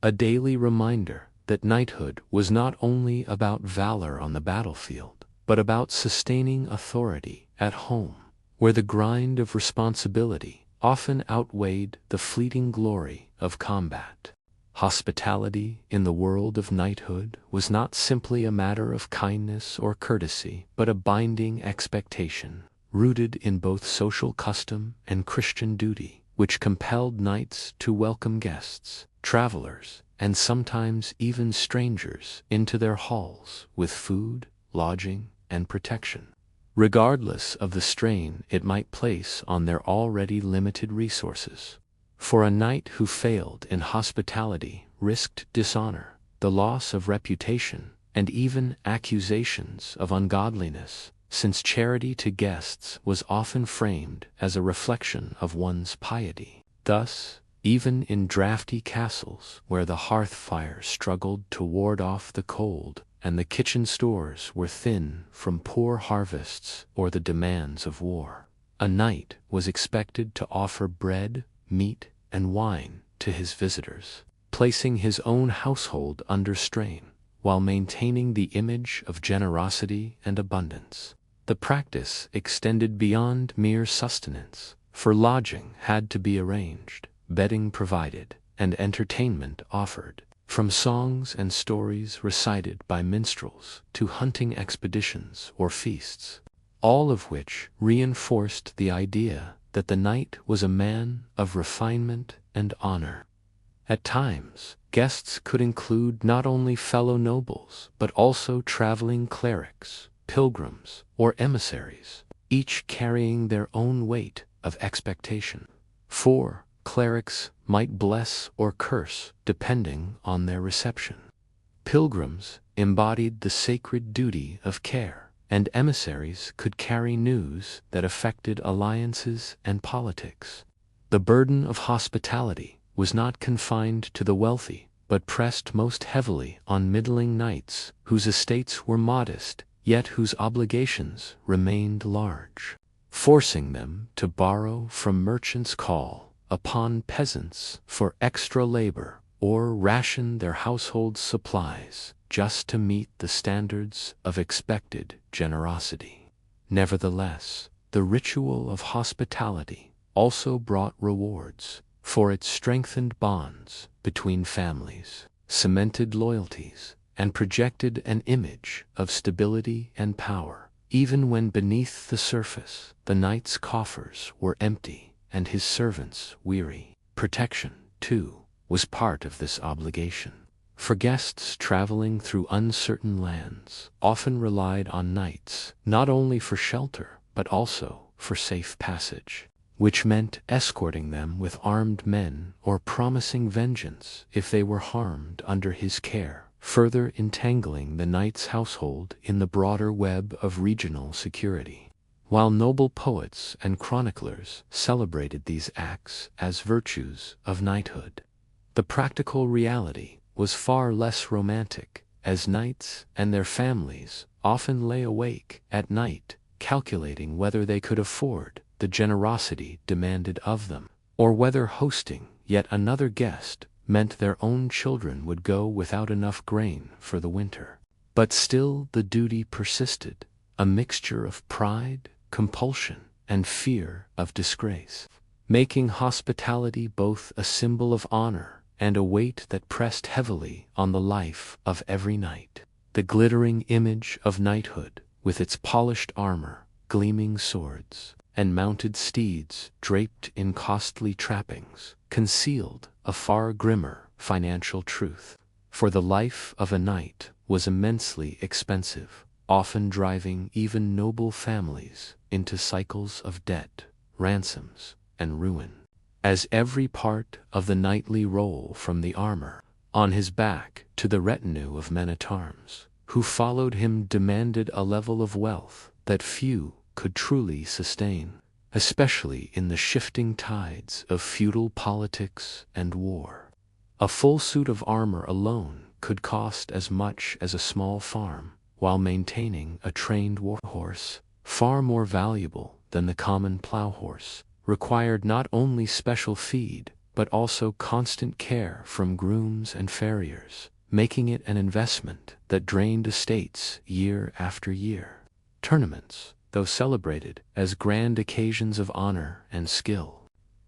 a daily reminder that knighthood was not only about valor on the battlefield, but about sustaining authority at home, where the grind of responsibility often outweighed the fleeting glory of combat. Hospitality in the world of knighthood was not simply a matter of kindness or courtesy, but a binding expectation, rooted in both social custom and Christian duty, which compelled knights to welcome guests, travelers, and sometimes even strangers into their halls with food, lodging, and protection, regardless of the strain it might place on their already limited resources. For a knight who failed in hospitality risked dishonor, the loss of reputation, and even accusations of ungodliness, since charity to guests was often framed as a reflection of one's piety. Thus, even in drafty castles where the hearth fire struggled to ward off the cold, and the kitchen stores were thin from poor harvests or the demands of war, a knight was expected to offer bread, meat, and wine to his visitors, placing his own household under strain, while maintaining the image of generosity and abundance. The practice extended beyond mere sustenance, for lodging had to be arranged, bedding provided, and entertainment offered, from songs and stories recited by minstrels to hunting expeditions or feasts, all of which reinforced the idea that the knight was a man of refinement and honor. At times, guests could include not only fellow nobles, but also traveling clerics, pilgrims, or emissaries, each carrying their own weight of expectation. For clerics might bless or curse depending on their reception. Pilgrims embodied the sacred duty of care, and emissaries could carry news that affected alliances and politics. The burden of hospitality was not confined to the wealthy, but pressed most heavily on middling knights whose estates were modest, yet whose obligations remained large, forcing them to borrow from merchants' call upon peasants for extra labor, or ration their household supplies just to meet the standards of expected generosity. Nevertheless, the ritual of hospitality also brought rewards, for it strengthened bonds between families, cemented loyalties, and projected an image of stability and power, even when beneath the surface the knight's coffers were empty and his servants weary. Protection, too, was part of this obligation, for guests traveling through uncertain lands often relied on knights not only for shelter but also for safe passage, which meant escorting them with armed men or promising vengeance if they were harmed under his care, further entangling the knight's household in the broader web of regional security. While noble poets and chroniclers celebrated these acts as virtues of knighthood, the practical reality was far less romantic, as knights and their families often lay awake at night calculating whether they could afford the generosity demanded of them, or whether hosting yet another guest meant their own children would go without enough grain for the winter. But still the duty persisted, a mixture of pride, compulsion, and fear of disgrace, making hospitality both a symbol of honor and a weight that pressed heavily on the life of every knight. The glittering image of knighthood, with its polished armor, gleaming swords, and mounted steeds draped in costly trappings, concealed a far grimmer financial truth. For the life of a knight was immensely expensive, often driving even noble families into cycles of debt, ransoms, and ruin, as every part of the knightly roll, from the armor on his back to the retinue of men at arms who followed him, demanded a level of wealth that few could truly sustain, especially in the shifting tides of feudal politics and war. A full suit of armor alone could cost as much as a small farm, while maintaining a trained war horse, far more valuable than the common plow horse, required not only special feed but also constant care from grooms and farriers, making it an investment that drained estates year after year. Tournaments, though celebrated as grand occasions of honor and skill,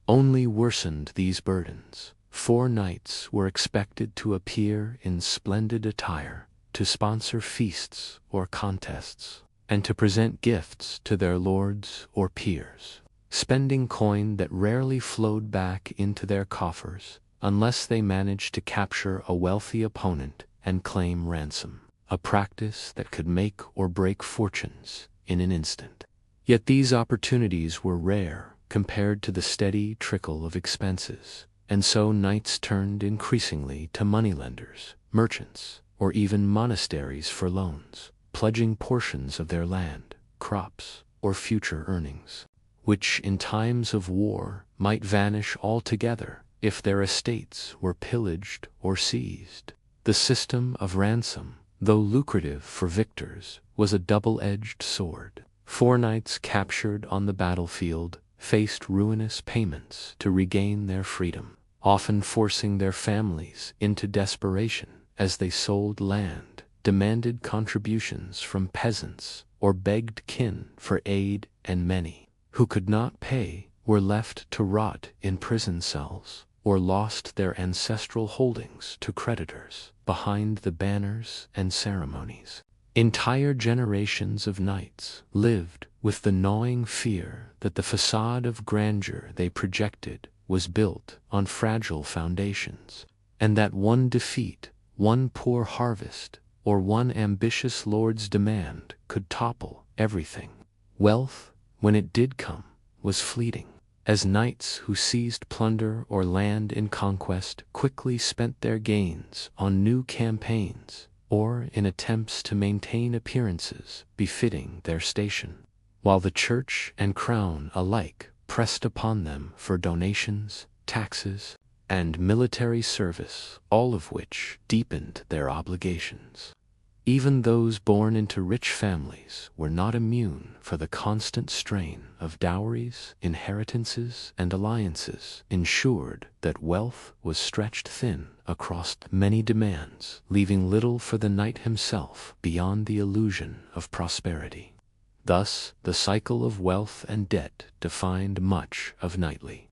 only worsened these burdens. 4 knights were expected to appear in splendid attire, to sponsor feasts or contests, and to present gifts to their lords or peers, spending coin that rarely flowed back into their coffers unless they managed to capture a wealthy opponent and claim ransom, a practice that could make or break fortunes in an instant. Yet these opportunities were rare compared to the steady trickle of expenses, and so knights turned increasingly to moneylenders, merchants, or even monasteries for loans, pledging portions of their land, crops, or future earnings, which in times of war might vanish altogether if their estates were pillaged or seized. The system of ransom, though lucrative for victors, was a double-edged sword. 4 knights captured on the battlefield faced ruinous payments to regain their freedom, often forcing their families into desperation as they sold land, demanded contributions from peasants, or begged kin for aid, and many who could not pay were left to rot in prison cells, or lost their ancestral holdings to creditors behind the banners and ceremonies. Entire generations of knights lived with the gnawing fear that the facade of grandeur they projected was built on fragile foundations, and that one defeat, one poor harvest, or one ambitious lord's demand could topple everything. Wealth, when it did come, was fleeting, as knights who seized plunder or land in conquest quickly spent their gains on new campaigns or in attempts to maintain appearances befitting their station, while the church and crown alike pressed upon them for donations, taxes, and military service, all of which deepened their obligations. Even those born into rich families were not immune for the constant strain of dowries, inheritances, and alliances ensured that wealth was stretched thin across many demands, leaving little for the knight himself beyond the illusion of prosperity. Thus, the cycle of wealth and debt defined much of knightly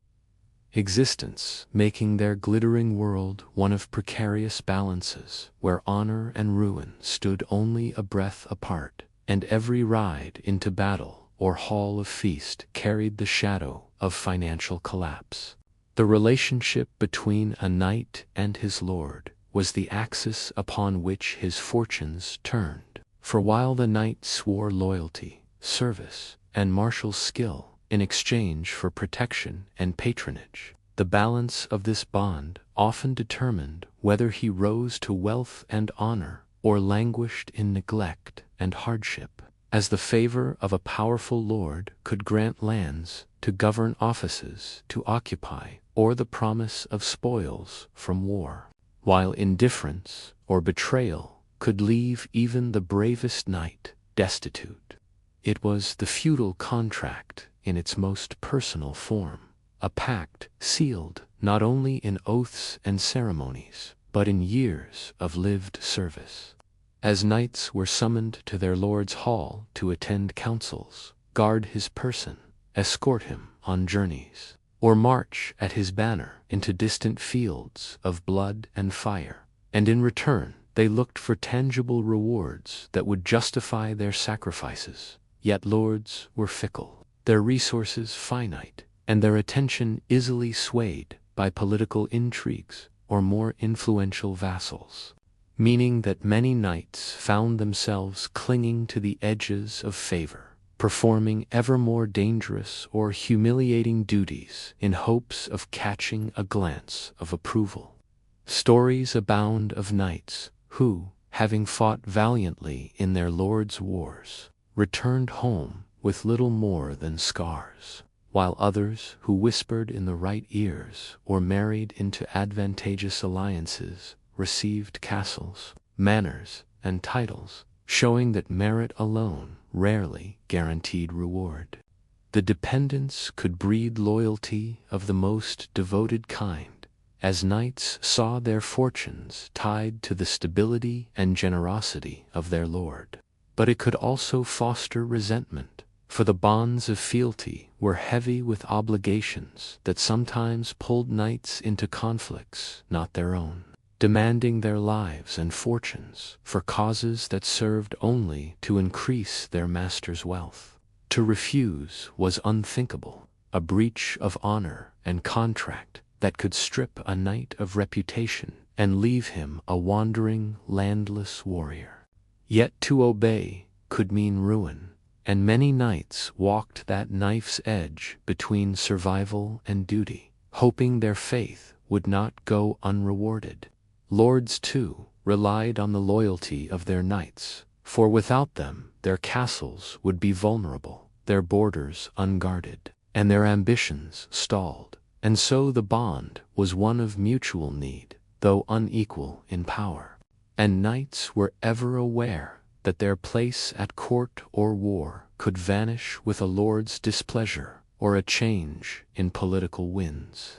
existence, making their glittering world one of precarious balances, where honor and ruin stood only a breath apart, and every ride into battle or hall of feast carried the shadow of financial collapse. The relationship between a knight and his lord was the axis upon which his fortunes turned, for while the knight swore loyalty, service, and martial skill in exchange for protection and patronage. The balance of this bond often determined whether he rose to wealth and honor or languished in neglect and hardship, as the favor of a powerful lord could grant lands to govern, offices to occupy, or the promise of spoils from war, while indifference or betrayal could leave even the bravest knight destitute. It was the feudal contract in its most personal form, a pact sealed not only in oaths and ceremonies, but in years of lived service. As knights were summoned to their lord's hall to attend councils, guard his person, escort him on journeys, or march at his banner into distant fields of blood and fire, and in return they looked for tangible rewards that would justify their sacrifices. Yet lords were fickle, their resources finite, and their attention easily swayed by political intrigues or more influential vassals, meaning that many knights found themselves clinging to the edges of favor, performing ever more dangerous or humiliating duties in hopes of catching a glance of approval. Stories abound of knights who, having fought valiantly in their lord's wars, returned home with little more than scars, while others who whispered in the right ears or married into advantageous alliances received castles, manors, and titles, showing that merit alone rarely guaranteed reward. The dependents could breed loyalty of the most devoted kind, as knights saw their fortunes tied to the stability and generosity of their lord. But it could also foster resentment, for the bonds of fealty were heavy with obligations that sometimes pulled knights into conflicts not their own, demanding their lives and fortunes for causes that served only to increase their master's wealth. To refuse was unthinkable, a breach of honor and contract that could strip a knight of reputation and leave him a wandering, landless warrior. Yet to obey could mean ruin, and many knights walked that knife's edge between survival and duty, hoping their faith would not go unrewarded. Lords, too, relied on the loyalty of their knights, for without them their castles would be vulnerable, their borders unguarded, and their ambitions stalled. And so the bond was one of mutual need, though unequal in power. And knights were ever aware that their place at court or war could vanish with a lord's displeasure or a change in political winds.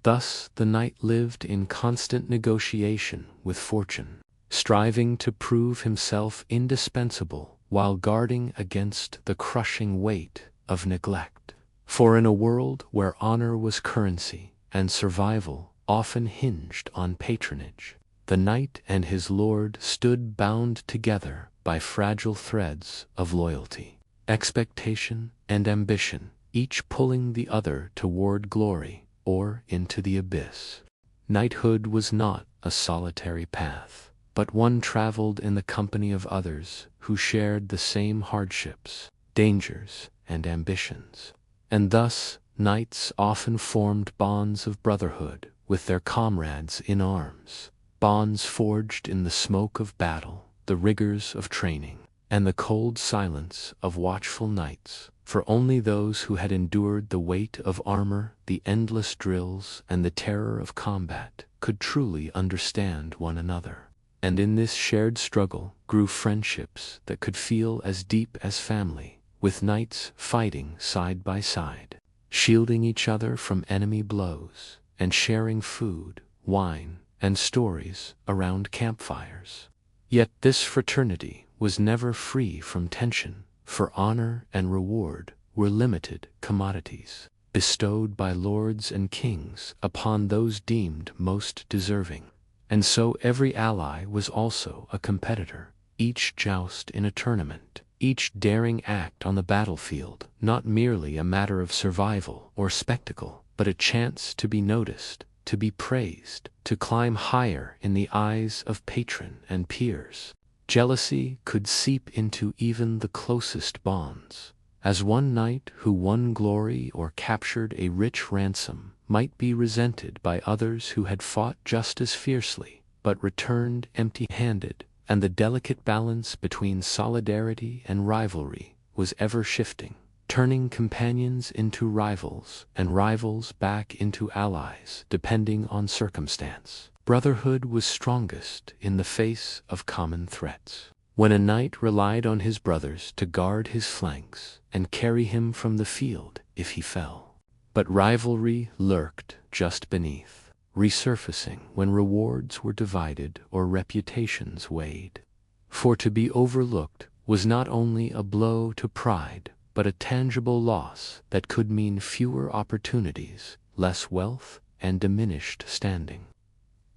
Thus the knight lived in constant negotiation with fortune, striving to prove himself indispensable while guarding against the crushing weight of neglect. For in a world where honor was currency and survival often hinged on patronage, the knight and his lord stood bound together by fragile threads of loyalty, expectation, and ambition, each pulling the other toward glory or into the abyss. Knighthood was not a solitary path, but one traveled in the company of others who shared the same hardships, dangers, and ambitions. And thus knights often formed bonds of brotherhood with their comrades in arms, bonds forged in the smoke of battle, the rigors of training, and the cold silence of watchful nights, for only those who had endured the weight of armor, the endless drills, and the terror of combat could truly understand one another. And in this shared struggle grew friendships that could feel as deep as family, with knights fighting side by side, shielding each other from enemy blows, and sharing food, wine, and stories around campfires. Yet this fraternity was never free from tension, for honor and reward were limited commodities, bestowed by lords and kings upon those deemed most deserving. And so every ally was also a competitor, each joust in a tournament, each daring act on the battlefield, not merely a matter of survival or spectacle, but a chance to be noticed, to be praised, to climb higher in the eyes of patron and peers. Jealousy could seep into even the closest bonds, as one knight who won glory or captured a rich ransom might be resented by others who had fought just as fiercely, but returned empty-handed, and the delicate balance between solidarity and rivalry was ever shifting, turning companions into rivals and rivals back into allies depending on circumstance. Brotherhood was strongest in the face of common threats. When a knight relied on his brothers to guard his flanks and carry him from the field if he fell. But rivalry lurked just beneath, resurfacing when rewards were divided or reputations weighed. For to be overlooked was not only a blow to pride, but a tangible loss that could mean fewer opportunities, less wealth, and diminished standing.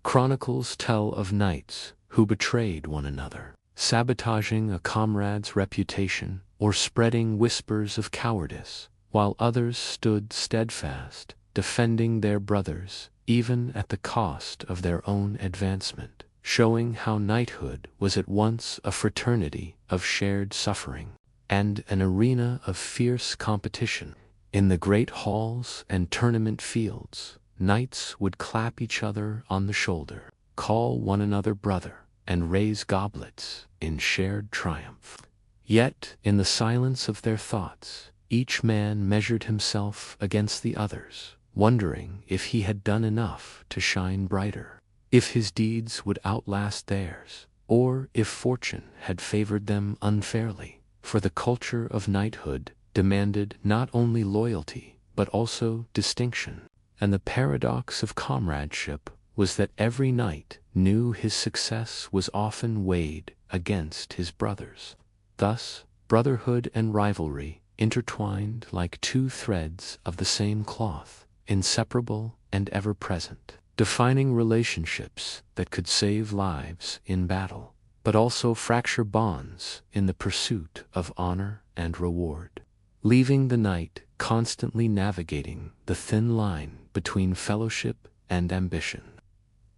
Chronicles tell of knights who betrayed one another, sabotaging a comrade's reputation or spreading whispers of cowardice, while others stood steadfast, defending their brothers, even at the cost of their own advancement, showing how knighthood was at once a fraternity of shared suffering and an arena of fierce competition. In the great halls and tournament fields, knights would clap each other on the shoulder, call one another brother, and raise goblets in shared triumph. Yet, in the silence of their thoughts, each man measured himself against the others, wondering if he had done enough to shine brighter, if his deeds would outlast theirs, or if fortune had favored them unfairly. For the culture of knighthood demanded not only loyalty, but also distinction, and the paradox of comradeship was that every knight knew his success was often weighed against his brothers. Thus, brotherhood and rivalry intertwined like two threads of the same cloth, inseparable and ever-present, defining relationships that could save lives in battle, but also fracture bonds in the pursuit of honor and reward, leaving the knight constantly navigating the thin line between fellowship and ambition.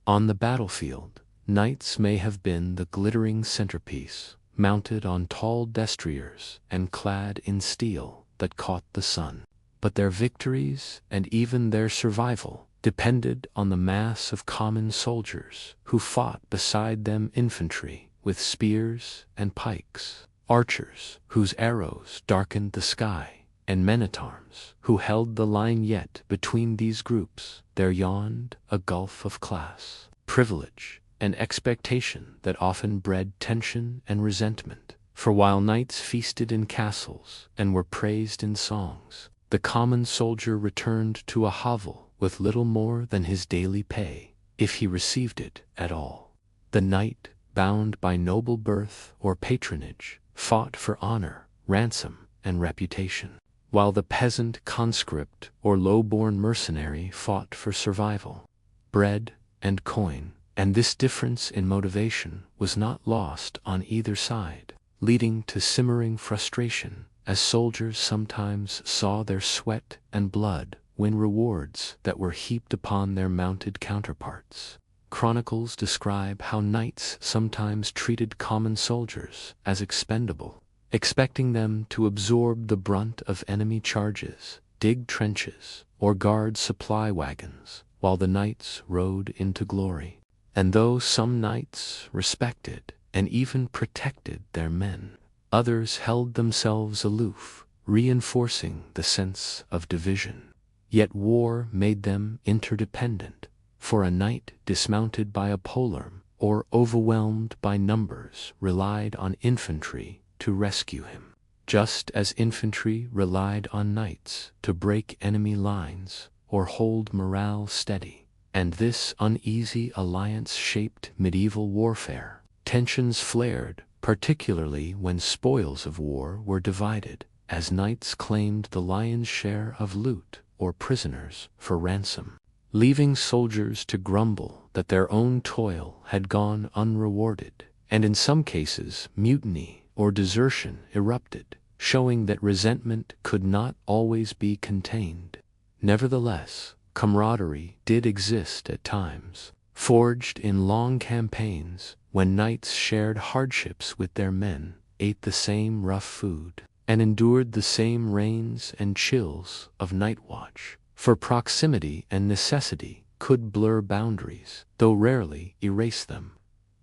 On the battlefield, knights may have been the glittering centerpiece, mounted on tall destriers and clad in steel that caught the sun. But their victories and even their survival depended on the mass of common soldiers who fought beside them: infantry with spears and pikes, archers whose arrows darkened the sky, and men-at-arms who held the line. Yet between these groups there yawned a gulf of class, privilege, and expectation that often bred tension and resentment. For while knights feasted in castles and were praised in songs, the common soldier returned to a hovel with little more than his daily pay, if he received it at all. The knight, bound by noble birth or patronage, fought for honor, ransom, and reputation, while the peasant conscript or low-born mercenary fought for survival, bread, and coin. And this difference in motivation was not lost on either side, leading to simmering frustration, as soldiers sometimes saw their sweat and blood win rewards that were heaped upon their mounted counterparts. Chronicles describe how knights sometimes treated common soldiers as expendable, expecting them to absorb the brunt of enemy charges, dig trenches, or guard supply wagons, while the knights rode into glory. And though some knights respected and even protected their men, others held themselves aloof, reinforcing the sense of division. Yet war made them interdependent, for a knight dismounted by a polearm or overwhelmed by numbers relied on infantry to rescue him, just as infantry relied on knights to break enemy lines or hold morale steady. And this uneasy alliance shaped medieval warfare. Tensions flared, particularly when spoils of war were divided, as knights claimed the lion's share of loot or prisoners for ransom, leaving soldiers to grumble that their own toil had gone unrewarded. And in some cases, mutiny or desertion erupted, showing that resentment could not always be contained. Nevertheless, camaraderie did exist at times, forged in long campaigns when knights shared hardships with their men, ate the same rough food, and endured the same rains and chills of night watch, for proximity and necessity could blur boundaries, though rarely erase them.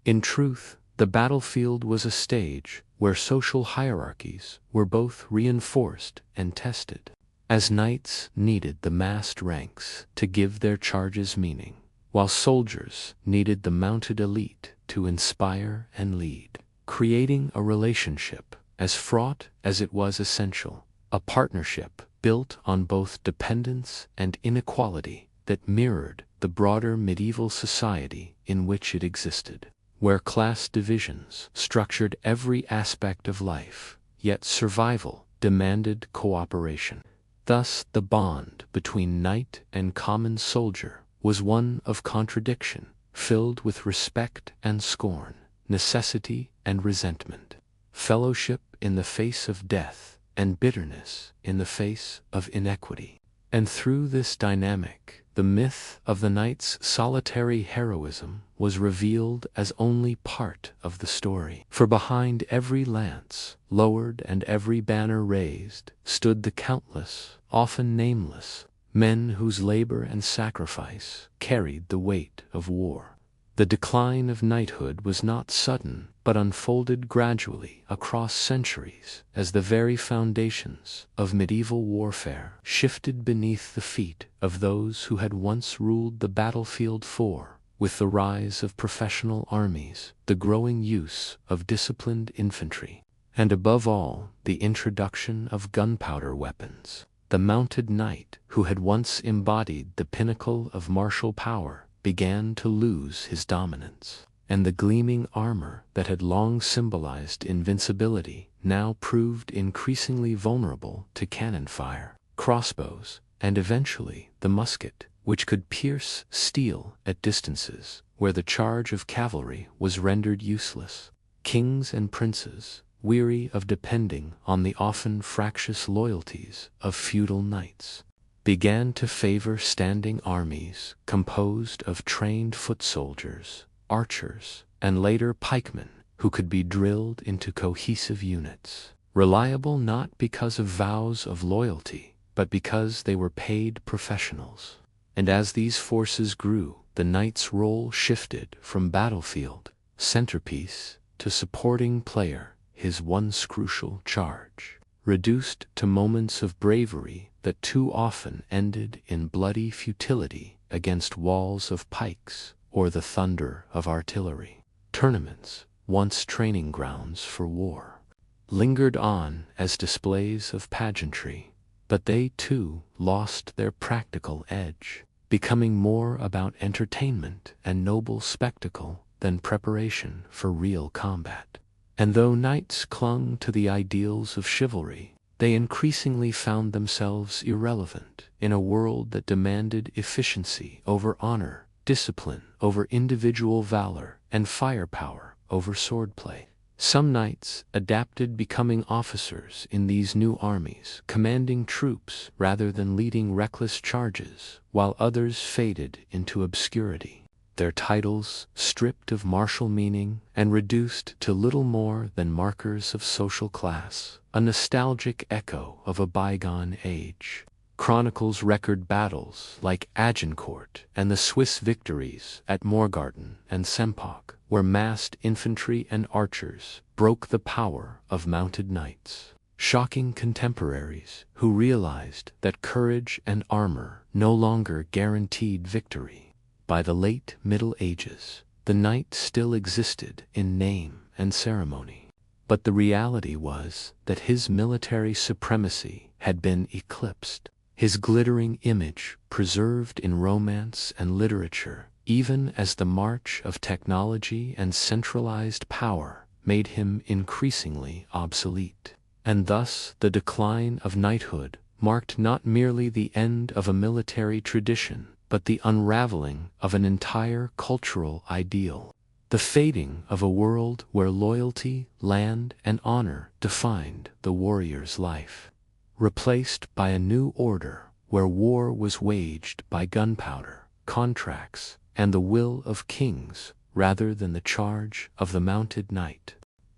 In truth, the battlefield was a stage where social hierarchies were both reinforced and tested, as knights needed the massed ranks to give their charges meaning, while soldiers needed the mounted elite to inspire and lead, creating a relationship as fraught as it was essential, a partnership built on both dependence and inequality that mirrored the broader medieval society in which it existed, where class divisions structured every aspect of life, yet survival demanded cooperation. Thus, the bond between knight and common soldier was one of contradiction, filled with respect and scorn, necessity and resentment, fellowship in the face of death, and bitterness in the face of inequity. And through this dynamic, the myth of the knight's solitary heroism was revealed as only part of the story. For behind every lance lowered and every banner raised stood the countless, often nameless, men whose labor and sacrifice carried the weight of war. The decline of knighthood was not sudden, but unfolded gradually across centuries as the very foundations of medieval warfare shifted beneath the feet of those who had once ruled the battlefield. For, with the rise of professional armies, the growing use of disciplined infantry, and above all, the introduction of gunpowder weapons, the mounted knight, who had once embodied the pinnacle of martial power, began to lose his dominance, and the gleaming armor that had long symbolized invincibility now proved increasingly vulnerable to cannon fire, crossbows, and eventually the musket, which could pierce steel at distances where the charge of cavalry was rendered useless. Kings and princes, weary of depending on the often fractious loyalties of feudal knights, began to favor standing armies composed of trained foot soldiers, archers, and later pikemen who could be drilled into cohesive units, reliable not because of vows of loyalty, but because they were paid professionals. And as these forces grew, the knight's role shifted from battlefield centerpiece to supporting player, his once crucial charge reduced to moments of bravery that too often ended in bloody futility against walls of pikes or the thunder of artillery. Tournaments, once training grounds for war, lingered on as displays of pageantry, but they too lost their practical edge, becoming more about entertainment and noble spectacle than preparation for real combat. And though knights clung to the ideals of chivalry, they increasingly found themselves irrelevant in a world that demanded efficiency over honor, discipline over individual valor, and firepower over swordplay. Some knights adapted, becoming officers in these new armies, commanding troops rather than leading reckless charges, while others faded into obscurity, their titles stripped of martial meaning and reduced to little more than markers of social class, a nostalgic echo of a bygone age. Chronicles record battles like Agincourt and the Swiss victories at Morgarten and Sempach, where massed infantry and archers broke the power of mounted knights, shocking contemporaries who realized that courage and armor no longer guaranteed victory. By the late Middle Ages, the knight still existed in name and ceremony, but the reality was that his military supremacy had been eclipsed, his glittering image preserved in romance and literature, even as the march of technology and centralized power made him increasingly obsolete. And thus the decline of knighthood marked not merely the end of a military tradition, but the unraveling of an entire cultural ideal, the fading of a world where loyalty, land, and honor defined the warrior's life, replaced by a new order where war was waged by gunpowder, contracts, and the will of kings rather than the charge of the mounted knight.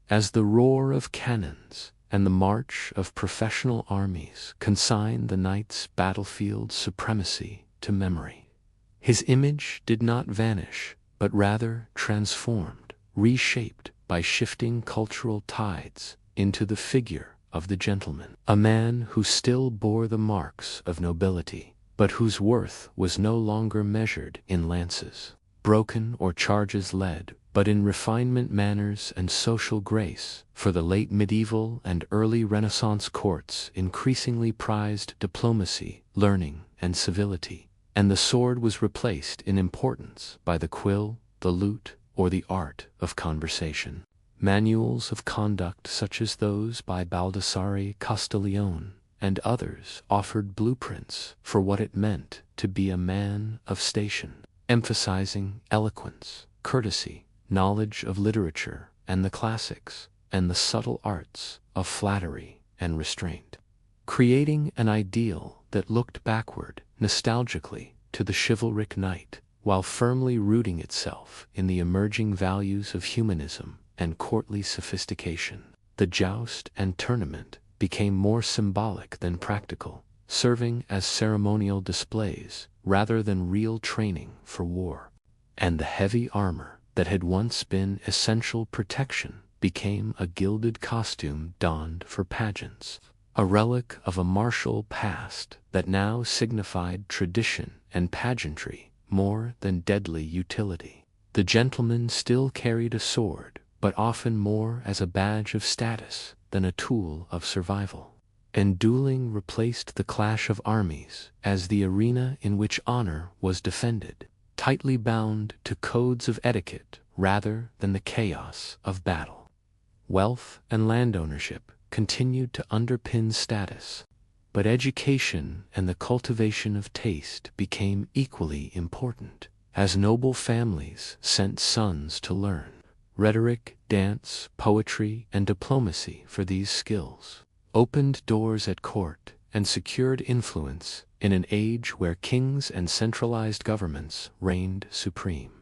As the roar of cannons and the march of professional armies consign the knight's battlefield supremacy to memory. His image did not vanish, but rather transformed, reshaped by shifting cultural tides into the figure of the gentleman, a man who still bore the marks of nobility, but whose worth was no longer measured in lances broken or charges led, but in refinement, manners, and social grace. For the late medieval and early Renaissance courts increasingly prized diplomacy, learning, and civility, and the sword was replaced in importance by the quill, the lute, or the art of conversation. Manuals of conduct such as those by Baldassare Castiglione and others offered blueprints for what it meant to be a man of station, emphasizing eloquence, courtesy, knowledge of literature and the classics, and the subtle arts of flattery and restraint, creating an ideal that looked backward nostalgically to the chivalric knight, while firmly rooting itself in the emerging values of humanism and courtly sophistication. The joust and tournament became more symbolic than practical, serving as ceremonial displays rather than real training for war. And the heavy armor that had once been essential protection became a gilded costume donned for pageants, a relic of a martial past that now signified tradition and pageantry more than deadly utility. The gentleman still carried a sword, but often more as a badge of status than a tool of survival. And dueling replaced the clash of armies as the arena in which honor was defended, tightly bound to codes of etiquette rather than the chaos of battle. Wealth and land ownership continued to underpin status, but education and the cultivation of taste became equally important, as noble families sent sons to learn rhetoric, dance, poetry, and diplomacy. For these skills opened doors at court and secured influence in an age where kings and centralized governments reigned supreme.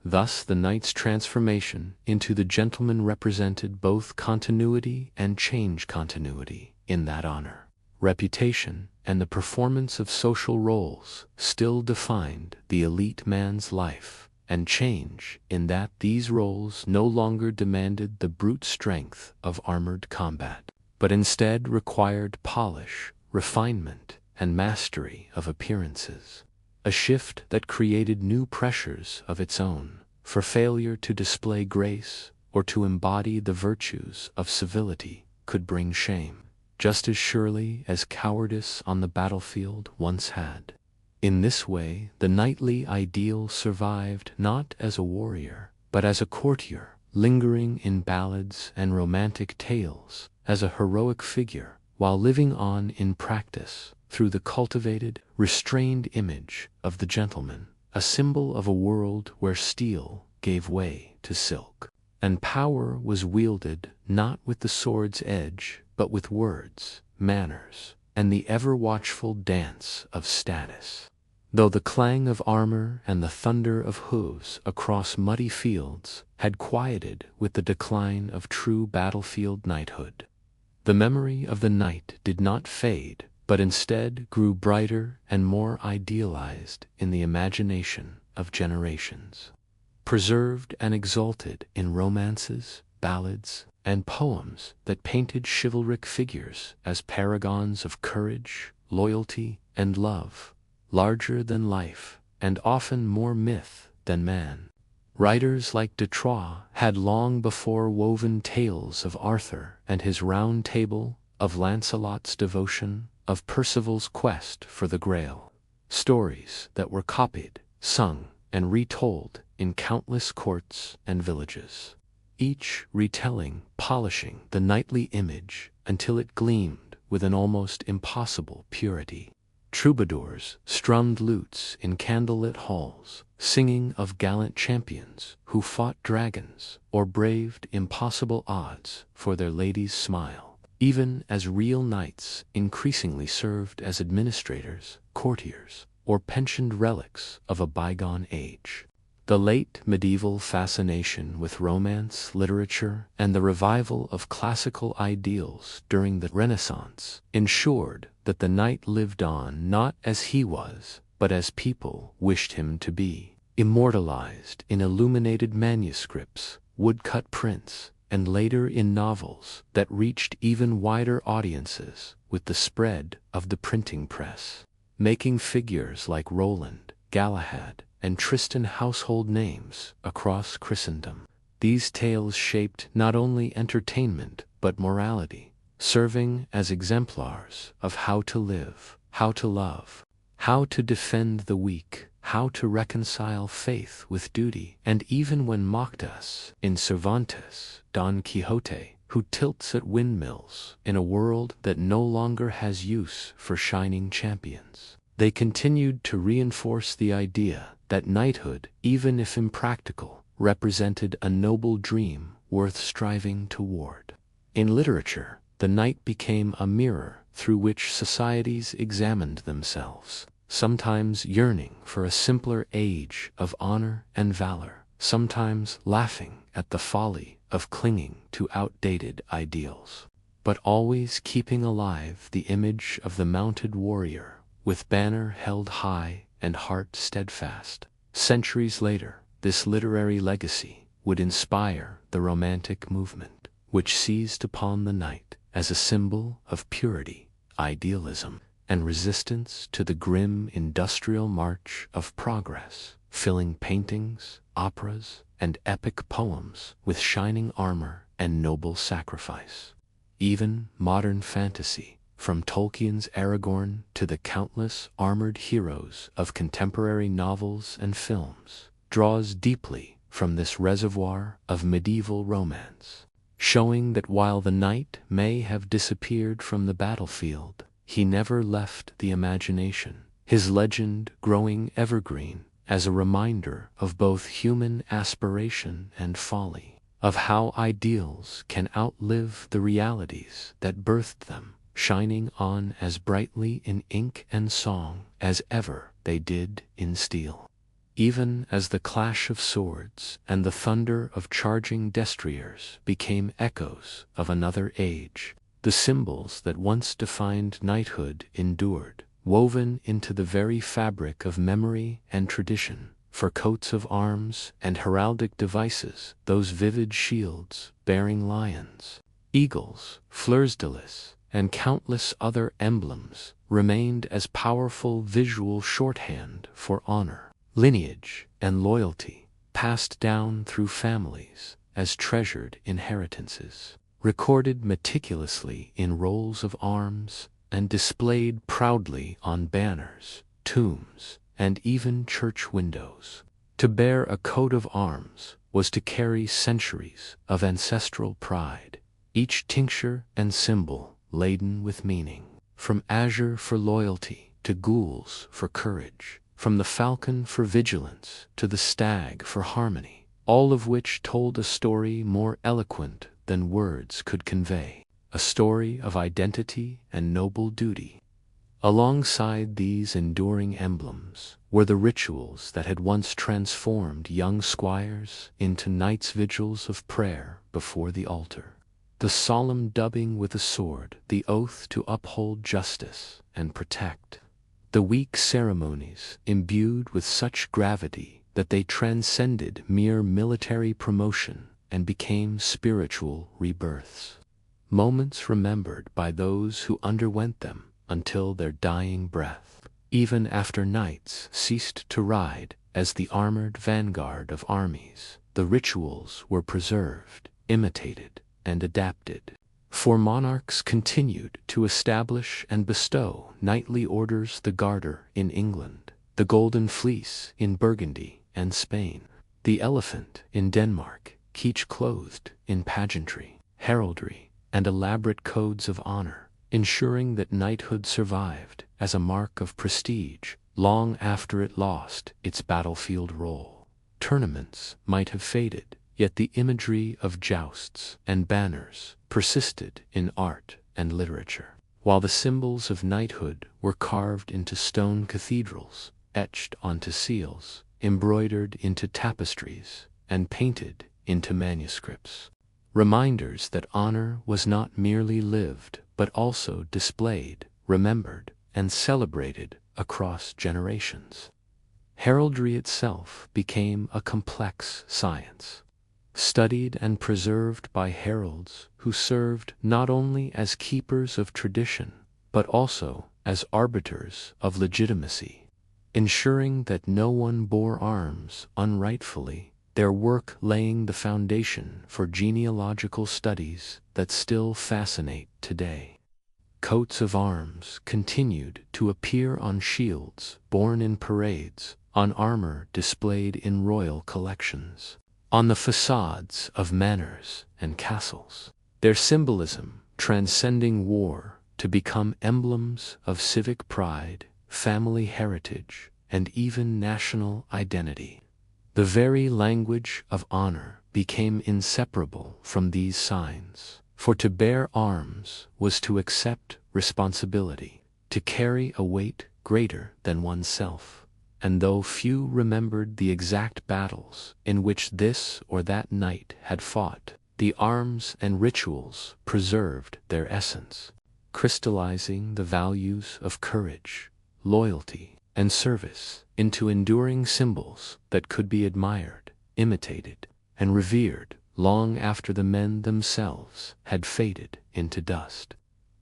Thus the knight's transformation into the gentleman represented both continuity and change. Continuity in that honor, reputation, and the performance of social roles still defined the elite man's life, and change in that these roles no longer demanded the brute strength of armored combat, but instead required polish, refinement, and mastery of appearances. A shift that created new pressures of its own, for failure to display grace or to embody the virtues of civility could bring shame, just as surely as cowardice on the battlefield once had. In this way, the knightly ideal survived not as a warrior, but as a courtier, lingering in ballads and romantic tales, as a heroic figure, while living on in practice through the cultivated, restrained image of the gentleman, a symbol of a world where steel gave way to silk, and power was wielded not with the sword's edge, but with words, manners, and the ever-watchful dance of status. Though the clang of armor and the thunder of hooves across muddy fields had quieted with the decline of true battlefield knighthood, the memory of the knight did not fade, but instead grew brighter and more idealized in the imagination of generations. Preserved and exalted in romances, ballads, and poems that painted chivalric figures as paragons of courage, loyalty, and love, larger than life, and often more myth than man. Writers like de Troyes had long before woven tales of Arthur and his round table, of Lancelot's devotion, of Percival's quest for the Grail, stories that were copied, sung, and retold in countless courts and villages, each retelling, polishing the knightly image until it gleamed with an almost impossible purity. Troubadours strummed lutes in candlelit halls, singing of gallant champions who fought dragons or braved impossible odds for their lady's smile, even as real knights increasingly served as administrators, courtiers, or pensioned relics of a bygone age. The late medieval fascination with romance literature and the revival of classical ideals during the Renaissance ensured that the knight lived on not as he was, but as people wished him to be, immortalized in illuminated manuscripts, woodcut prints, and later in novels that reached even wider audiences with the spread of the printing press, making figures like Roland, Galahad, and Tristan household names across Christendom. These tales shaped not only entertainment but morality, serving as exemplars of how to live, how to love, how to defend the weak, how to reconcile faith with duty, and even when mocked us in Cervantes' Don Quixote, who tilts at windmills in a world that no longer has use for shining champions. They continued to reinforce the idea that knighthood, even if impractical, represented a noble dream worth striving toward. In literature, the knight became a mirror through which societies examined themselves, sometimes yearning for a simpler age of honor and valor, sometimes laughing at the folly of clinging to outdated ideals, but always keeping alive the image of the mounted warrior, with banner held high and heart steadfast. Centuries later, this literary legacy would inspire the Romantic movement, which seized upon the knight as a symbol of purity, idealism, and resistance to the grim industrial march of progress, filling paintings, operas, and epic poems with shining armor and noble sacrifice. Even modern fantasy, from Tolkien's Aragorn to the countless armored heroes of contemporary novels and films, draws deeply from this reservoir of medieval romance, showing that while the knight may have disappeared from the battlefield, he never left the imagination, his legend growing evergreen as a reminder of both human aspiration and folly, of how ideals can outlive the realities that birthed them, shining on as brightly in ink and song as ever they did in steel. Even as the clash of swords and the thunder of charging destriers became echoes of another age, the symbols that once defined knighthood endured, woven into the very fabric of memory and tradition. For coats of arms and heraldic devices, those vivid shields bearing lions, eagles, fleurs de lis, and countless other emblems remained as powerful visual shorthand for honor, lineage, and loyalty, passed down through families as treasured inheritances, recorded meticulously in rolls of arms, and displayed proudly on banners, tombs, and even church windows. To bear a coat of arms was to carry centuries of ancestral pride, each tincture and symbol laden with meaning, from azure for loyalty to gules for courage, from the falcon for vigilance to the stag for harmony, all of which told a story more eloquent than words could convey, a story of identity and noble duty. Alongside these enduring emblems were the rituals that had once transformed young squires into knights' vigils of prayer before the altar. The solemn dubbing with a sword, the oath to uphold justice and protect. The weak ceremonies imbued with such gravity that they transcended mere military promotion and became spiritual rebirths. Moments remembered by those who underwent them until their dying breath. Even after knights ceased to ride as the armored vanguard of armies, the rituals were preserved, imitated, and adapted. For monarchs continued to establish and bestow knightly orders: the garter in England, the golden fleece in Burgundy and Spain, the elephant in Denmark, each clothed in pageantry, heraldry, and elaborate codes of honor, ensuring that knighthood survived as a mark of prestige long after it lost its battlefield role. Tournaments might have faded, yet the imagery of jousts and banners persisted in art and literature, while the symbols of knighthood were carved into stone cathedrals, etched onto seals, embroidered into tapestries and painted into manuscripts. Reminders that honor was not merely lived but also displayed, remembered, and celebrated across generations. Heraldry itself became a complex science, studied and preserved by heralds who served not only as keepers of tradition but also as arbiters of legitimacy, ensuring that no one bore arms unrightfully, their work laying the foundation for genealogical studies that still fascinate today. Coats of arms continued to appear on shields borne in parades, on armor displayed in royal collections, on the facades of manors and castles, their symbolism transcending war to become emblems of civic pride, family heritage, and even national identity. The very language of honor became inseparable from these signs, for to bear arms was to accept responsibility, to carry a weight greater than oneself. And though few remembered the exact battles in which this or that knight had fought, the arms and rituals preserved their essence, crystallizing the values of courage, loyalty, and service into enduring symbols that could be admired, imitated, and revered long after the men themselves had faded into dust,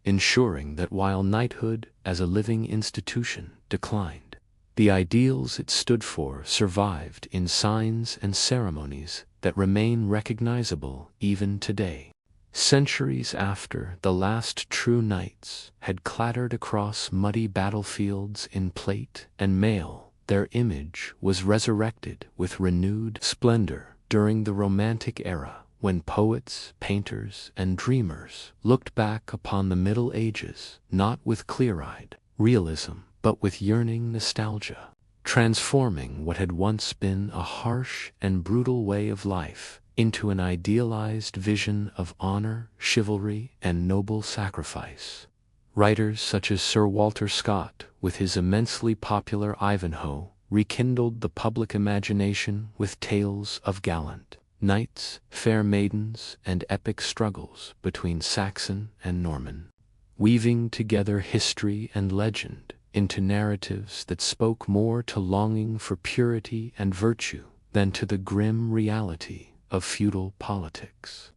ensuring that while knighthood as a living institution declined, the ideals it stood for survived in signs and ceremonies that remain recognizable even today. Centuries after the last true knights had clattered across muddy battlefields in plate and mail, their image was resurrected with renewed splendor during the Romantic era, when poets, painters, and dreamers looked back upon the Middle Ages not with clear-eyed realism but with yearning nostalgia, transforming what had once been a harsh and brutal way of life into an idealized vision of honor, chivalry, and noble sacrifice. Writers such as Sir Walter Scott, with his immensely popular Ivanhoe, rekindled the public imagination with tales of gallant knights, fair maidens, and epic struggles between Saxon and Norman, weaving together history and legend into narratives that spoke more to longing for purity and virtue than to the grim reality of feudal politics.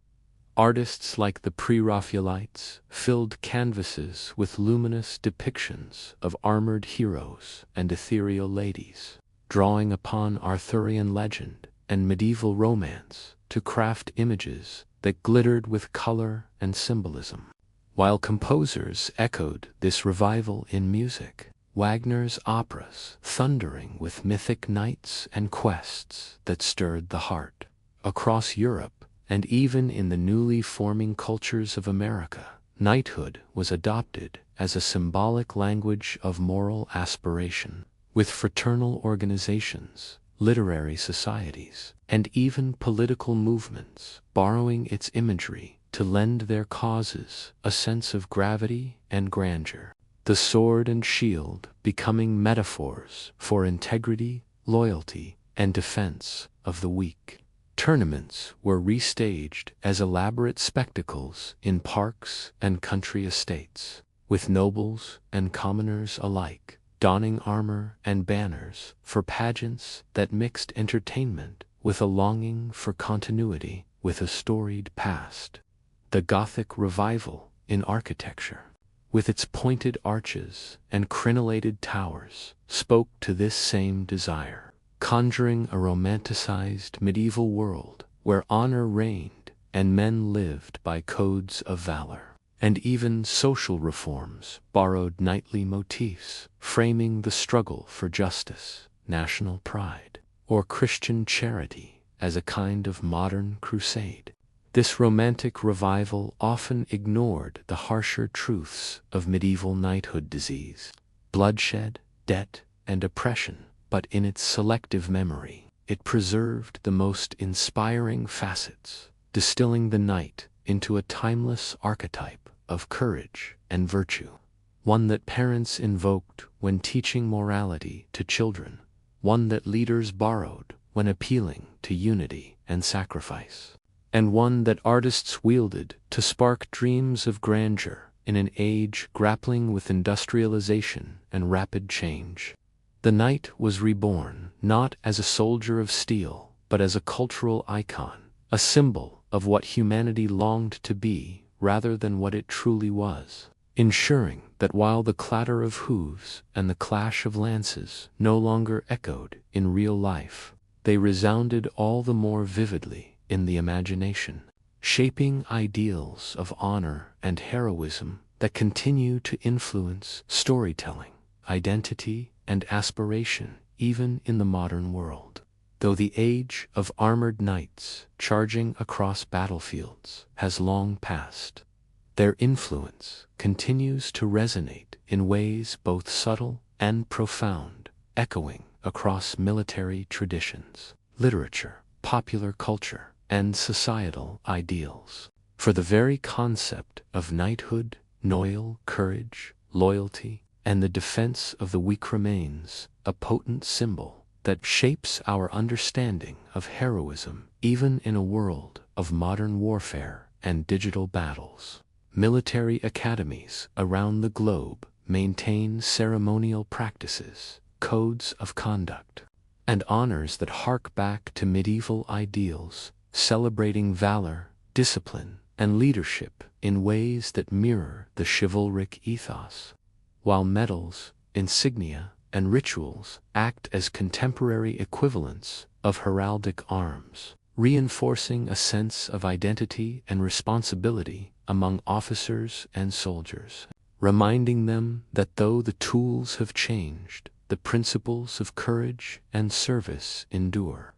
Artists like the Pre-Raphaelites filled canvases with luminous depictions of armored heroes and ethereal ladies, drawing upon Arthurian legend and medieval romance to craft images that glittered with color and symbolism. While composers echoed this revival in music, Wagner's operas thundering with mythic knights and quests that stirred the heart. Across Europe, and even in the newly forming cultures of America, knighthood was adopted as a symbolic language of moral aspiration, with fraternal organizations, literary societies, and even political movements borrowing its imagery to lend their causes a sense of gravity and grandeur. The sword and shield becoming metaphors for integrity, loyalty, and defense of the weak. Tournaments were restaged as elaborate spectacles in parks and country estates, with nobles and commoners alike donning armor and banners for pageants that mixed entertainment with a longing for continuity with a storied past. The Gothic revival in architecture, with its pointed arches and crenellated towers, spoke to this same desire, conjuring a romanticized medieval world where honor reigned and men lived by codes of valor. And even social reforms borrowed knightly motifs, framing the struggle for justice, national pride, or Christian charity as a kind of modern crusade. This romantic revival often ignored the harsher truths of medieval knighthood disease, bloodshed, debt, and oppression, but in its selective memory, it preserved the most inspiring facets, distilling the knight into a timeless archetype of courage and virtue, one that parents invoked when teaching morality to children, one that leaders borrowed when appealing to unity and sacrifice, and one that artists wielded to spark dreams of grandeur in an age grappling with industrialization and rapid change. The knight was reborn not as a soldier of steel, but as a cultural icon, a symbol of what humanity longed to be rather than what it truly was, ensuring that while the clatter of hooves and the clash of lances no longer echoed in real life, they resounded all the more vividly in the imagination, shaping ideals of honor and heroism that continue to influence storytelling, identity, and aspiration even in the modern world. Though the age of armored knights charging across battlefields has long passed, their influence continues to resonate in ways both subtle and profound, echoing across military traditions, literature, popular culture, and societal ideals. For the very concept of knighthood, loyal courage, loyalty, and the defense of the weak remains a potent symbol that shapes our understanding of heroism even in a world of modern warfare and digital battles. Military academies around the globe maintain ceremonial practices, codes of conduct, and honors that hark back to medieval ideals, celebrating valor, discipline, and leadership in ways that mirror the chivalric ethos. While medals, insignia, and rituals act as contemporary equivalents of heraldic arms, reinforcing a sense of identity and responsibility among officers and soldiers, reminding them that though the tools have changed, the principles of courage and service endure.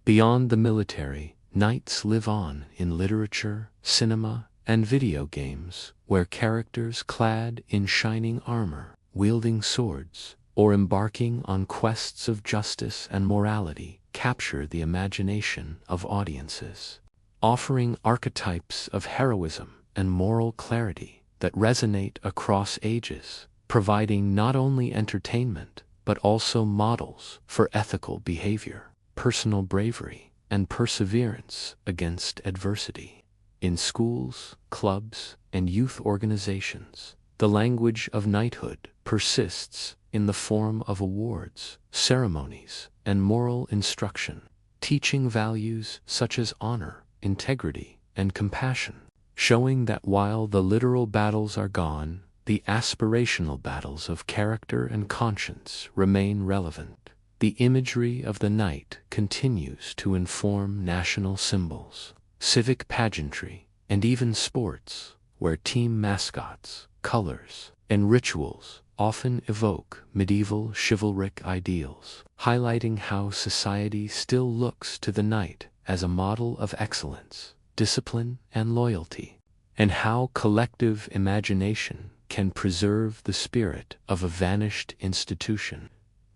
Beyond the military, knights live on in literature, cinema, and video games, where characters clad in shining armor, wielding swords, or embarking on quests of justice and morality capture the imagination of audiences, offering archetypes of heroism and moral clarity that resonate across ages, providing not only entertainment but also models for ethical behavior, personal bravery, and perseverance against adversity. In schools, clubs, and youth organizations, the language of knighthood persists in the form of awards, ceremonies, and moral instruction, teaching values such as honor, integrity, and compassion, showing that while the literal battles are gone, the aspirational battles of character and conscience remain relevant. The imagery of the knight continues to inform national symbols, civic pageantry, and even sports, where team mascots, colors, and rituals often evoke medieval chivalric ideals, highlighting how society still looks to the knight as a model of excellence, discipline, and loyalty, and how collective imagination can preserve the spirit of a vanished institution.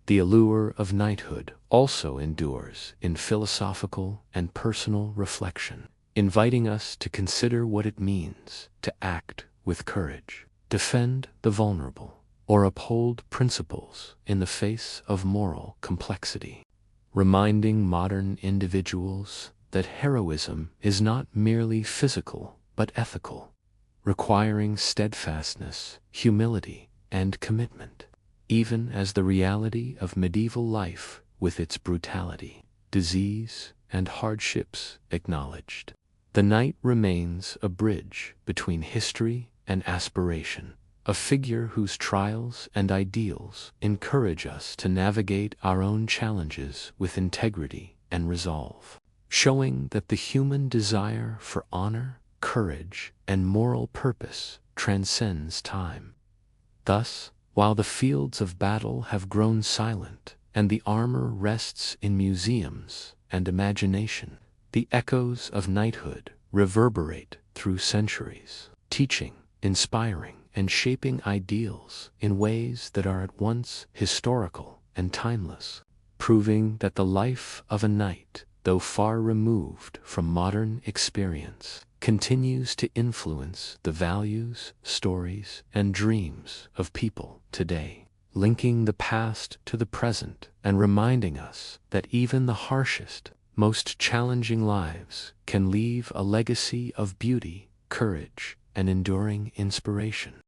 The allure of knighthood also endures in philosophical and personal reflection, inviting us to consider what it means to act with courage, defend the vulnerable, or uphold principles in the face of moral complexity, reminding modern individuals that heroism is not merely physical but ethical, requiring steadfastness, humility, and commitment, even as the reality of medieval life with its brutality, disease, and hardships acknowledged. The knight remains a bridge between history and aspiration, a figure whose trials and ideals encourage us to navigate our own challenges with integrity and resolve, showing that the human desire for honor, courage, and moral purpose transcends time. Thus, while the fields of battle have grown silent and the armor rests in museums and imagination, the echoes of knighthood reverberate through centuries, teaching, inspiring, and shaping ideals in ways that are at once historical and timeless, proving that the life of a knight, though far removed from modern experience, continues to influence the values, stories, and dreams of people today. linking the past to the present and reminding us that even the harshest, most challenging lives can leave a legacy of beauty, courage, and enduring inspiration.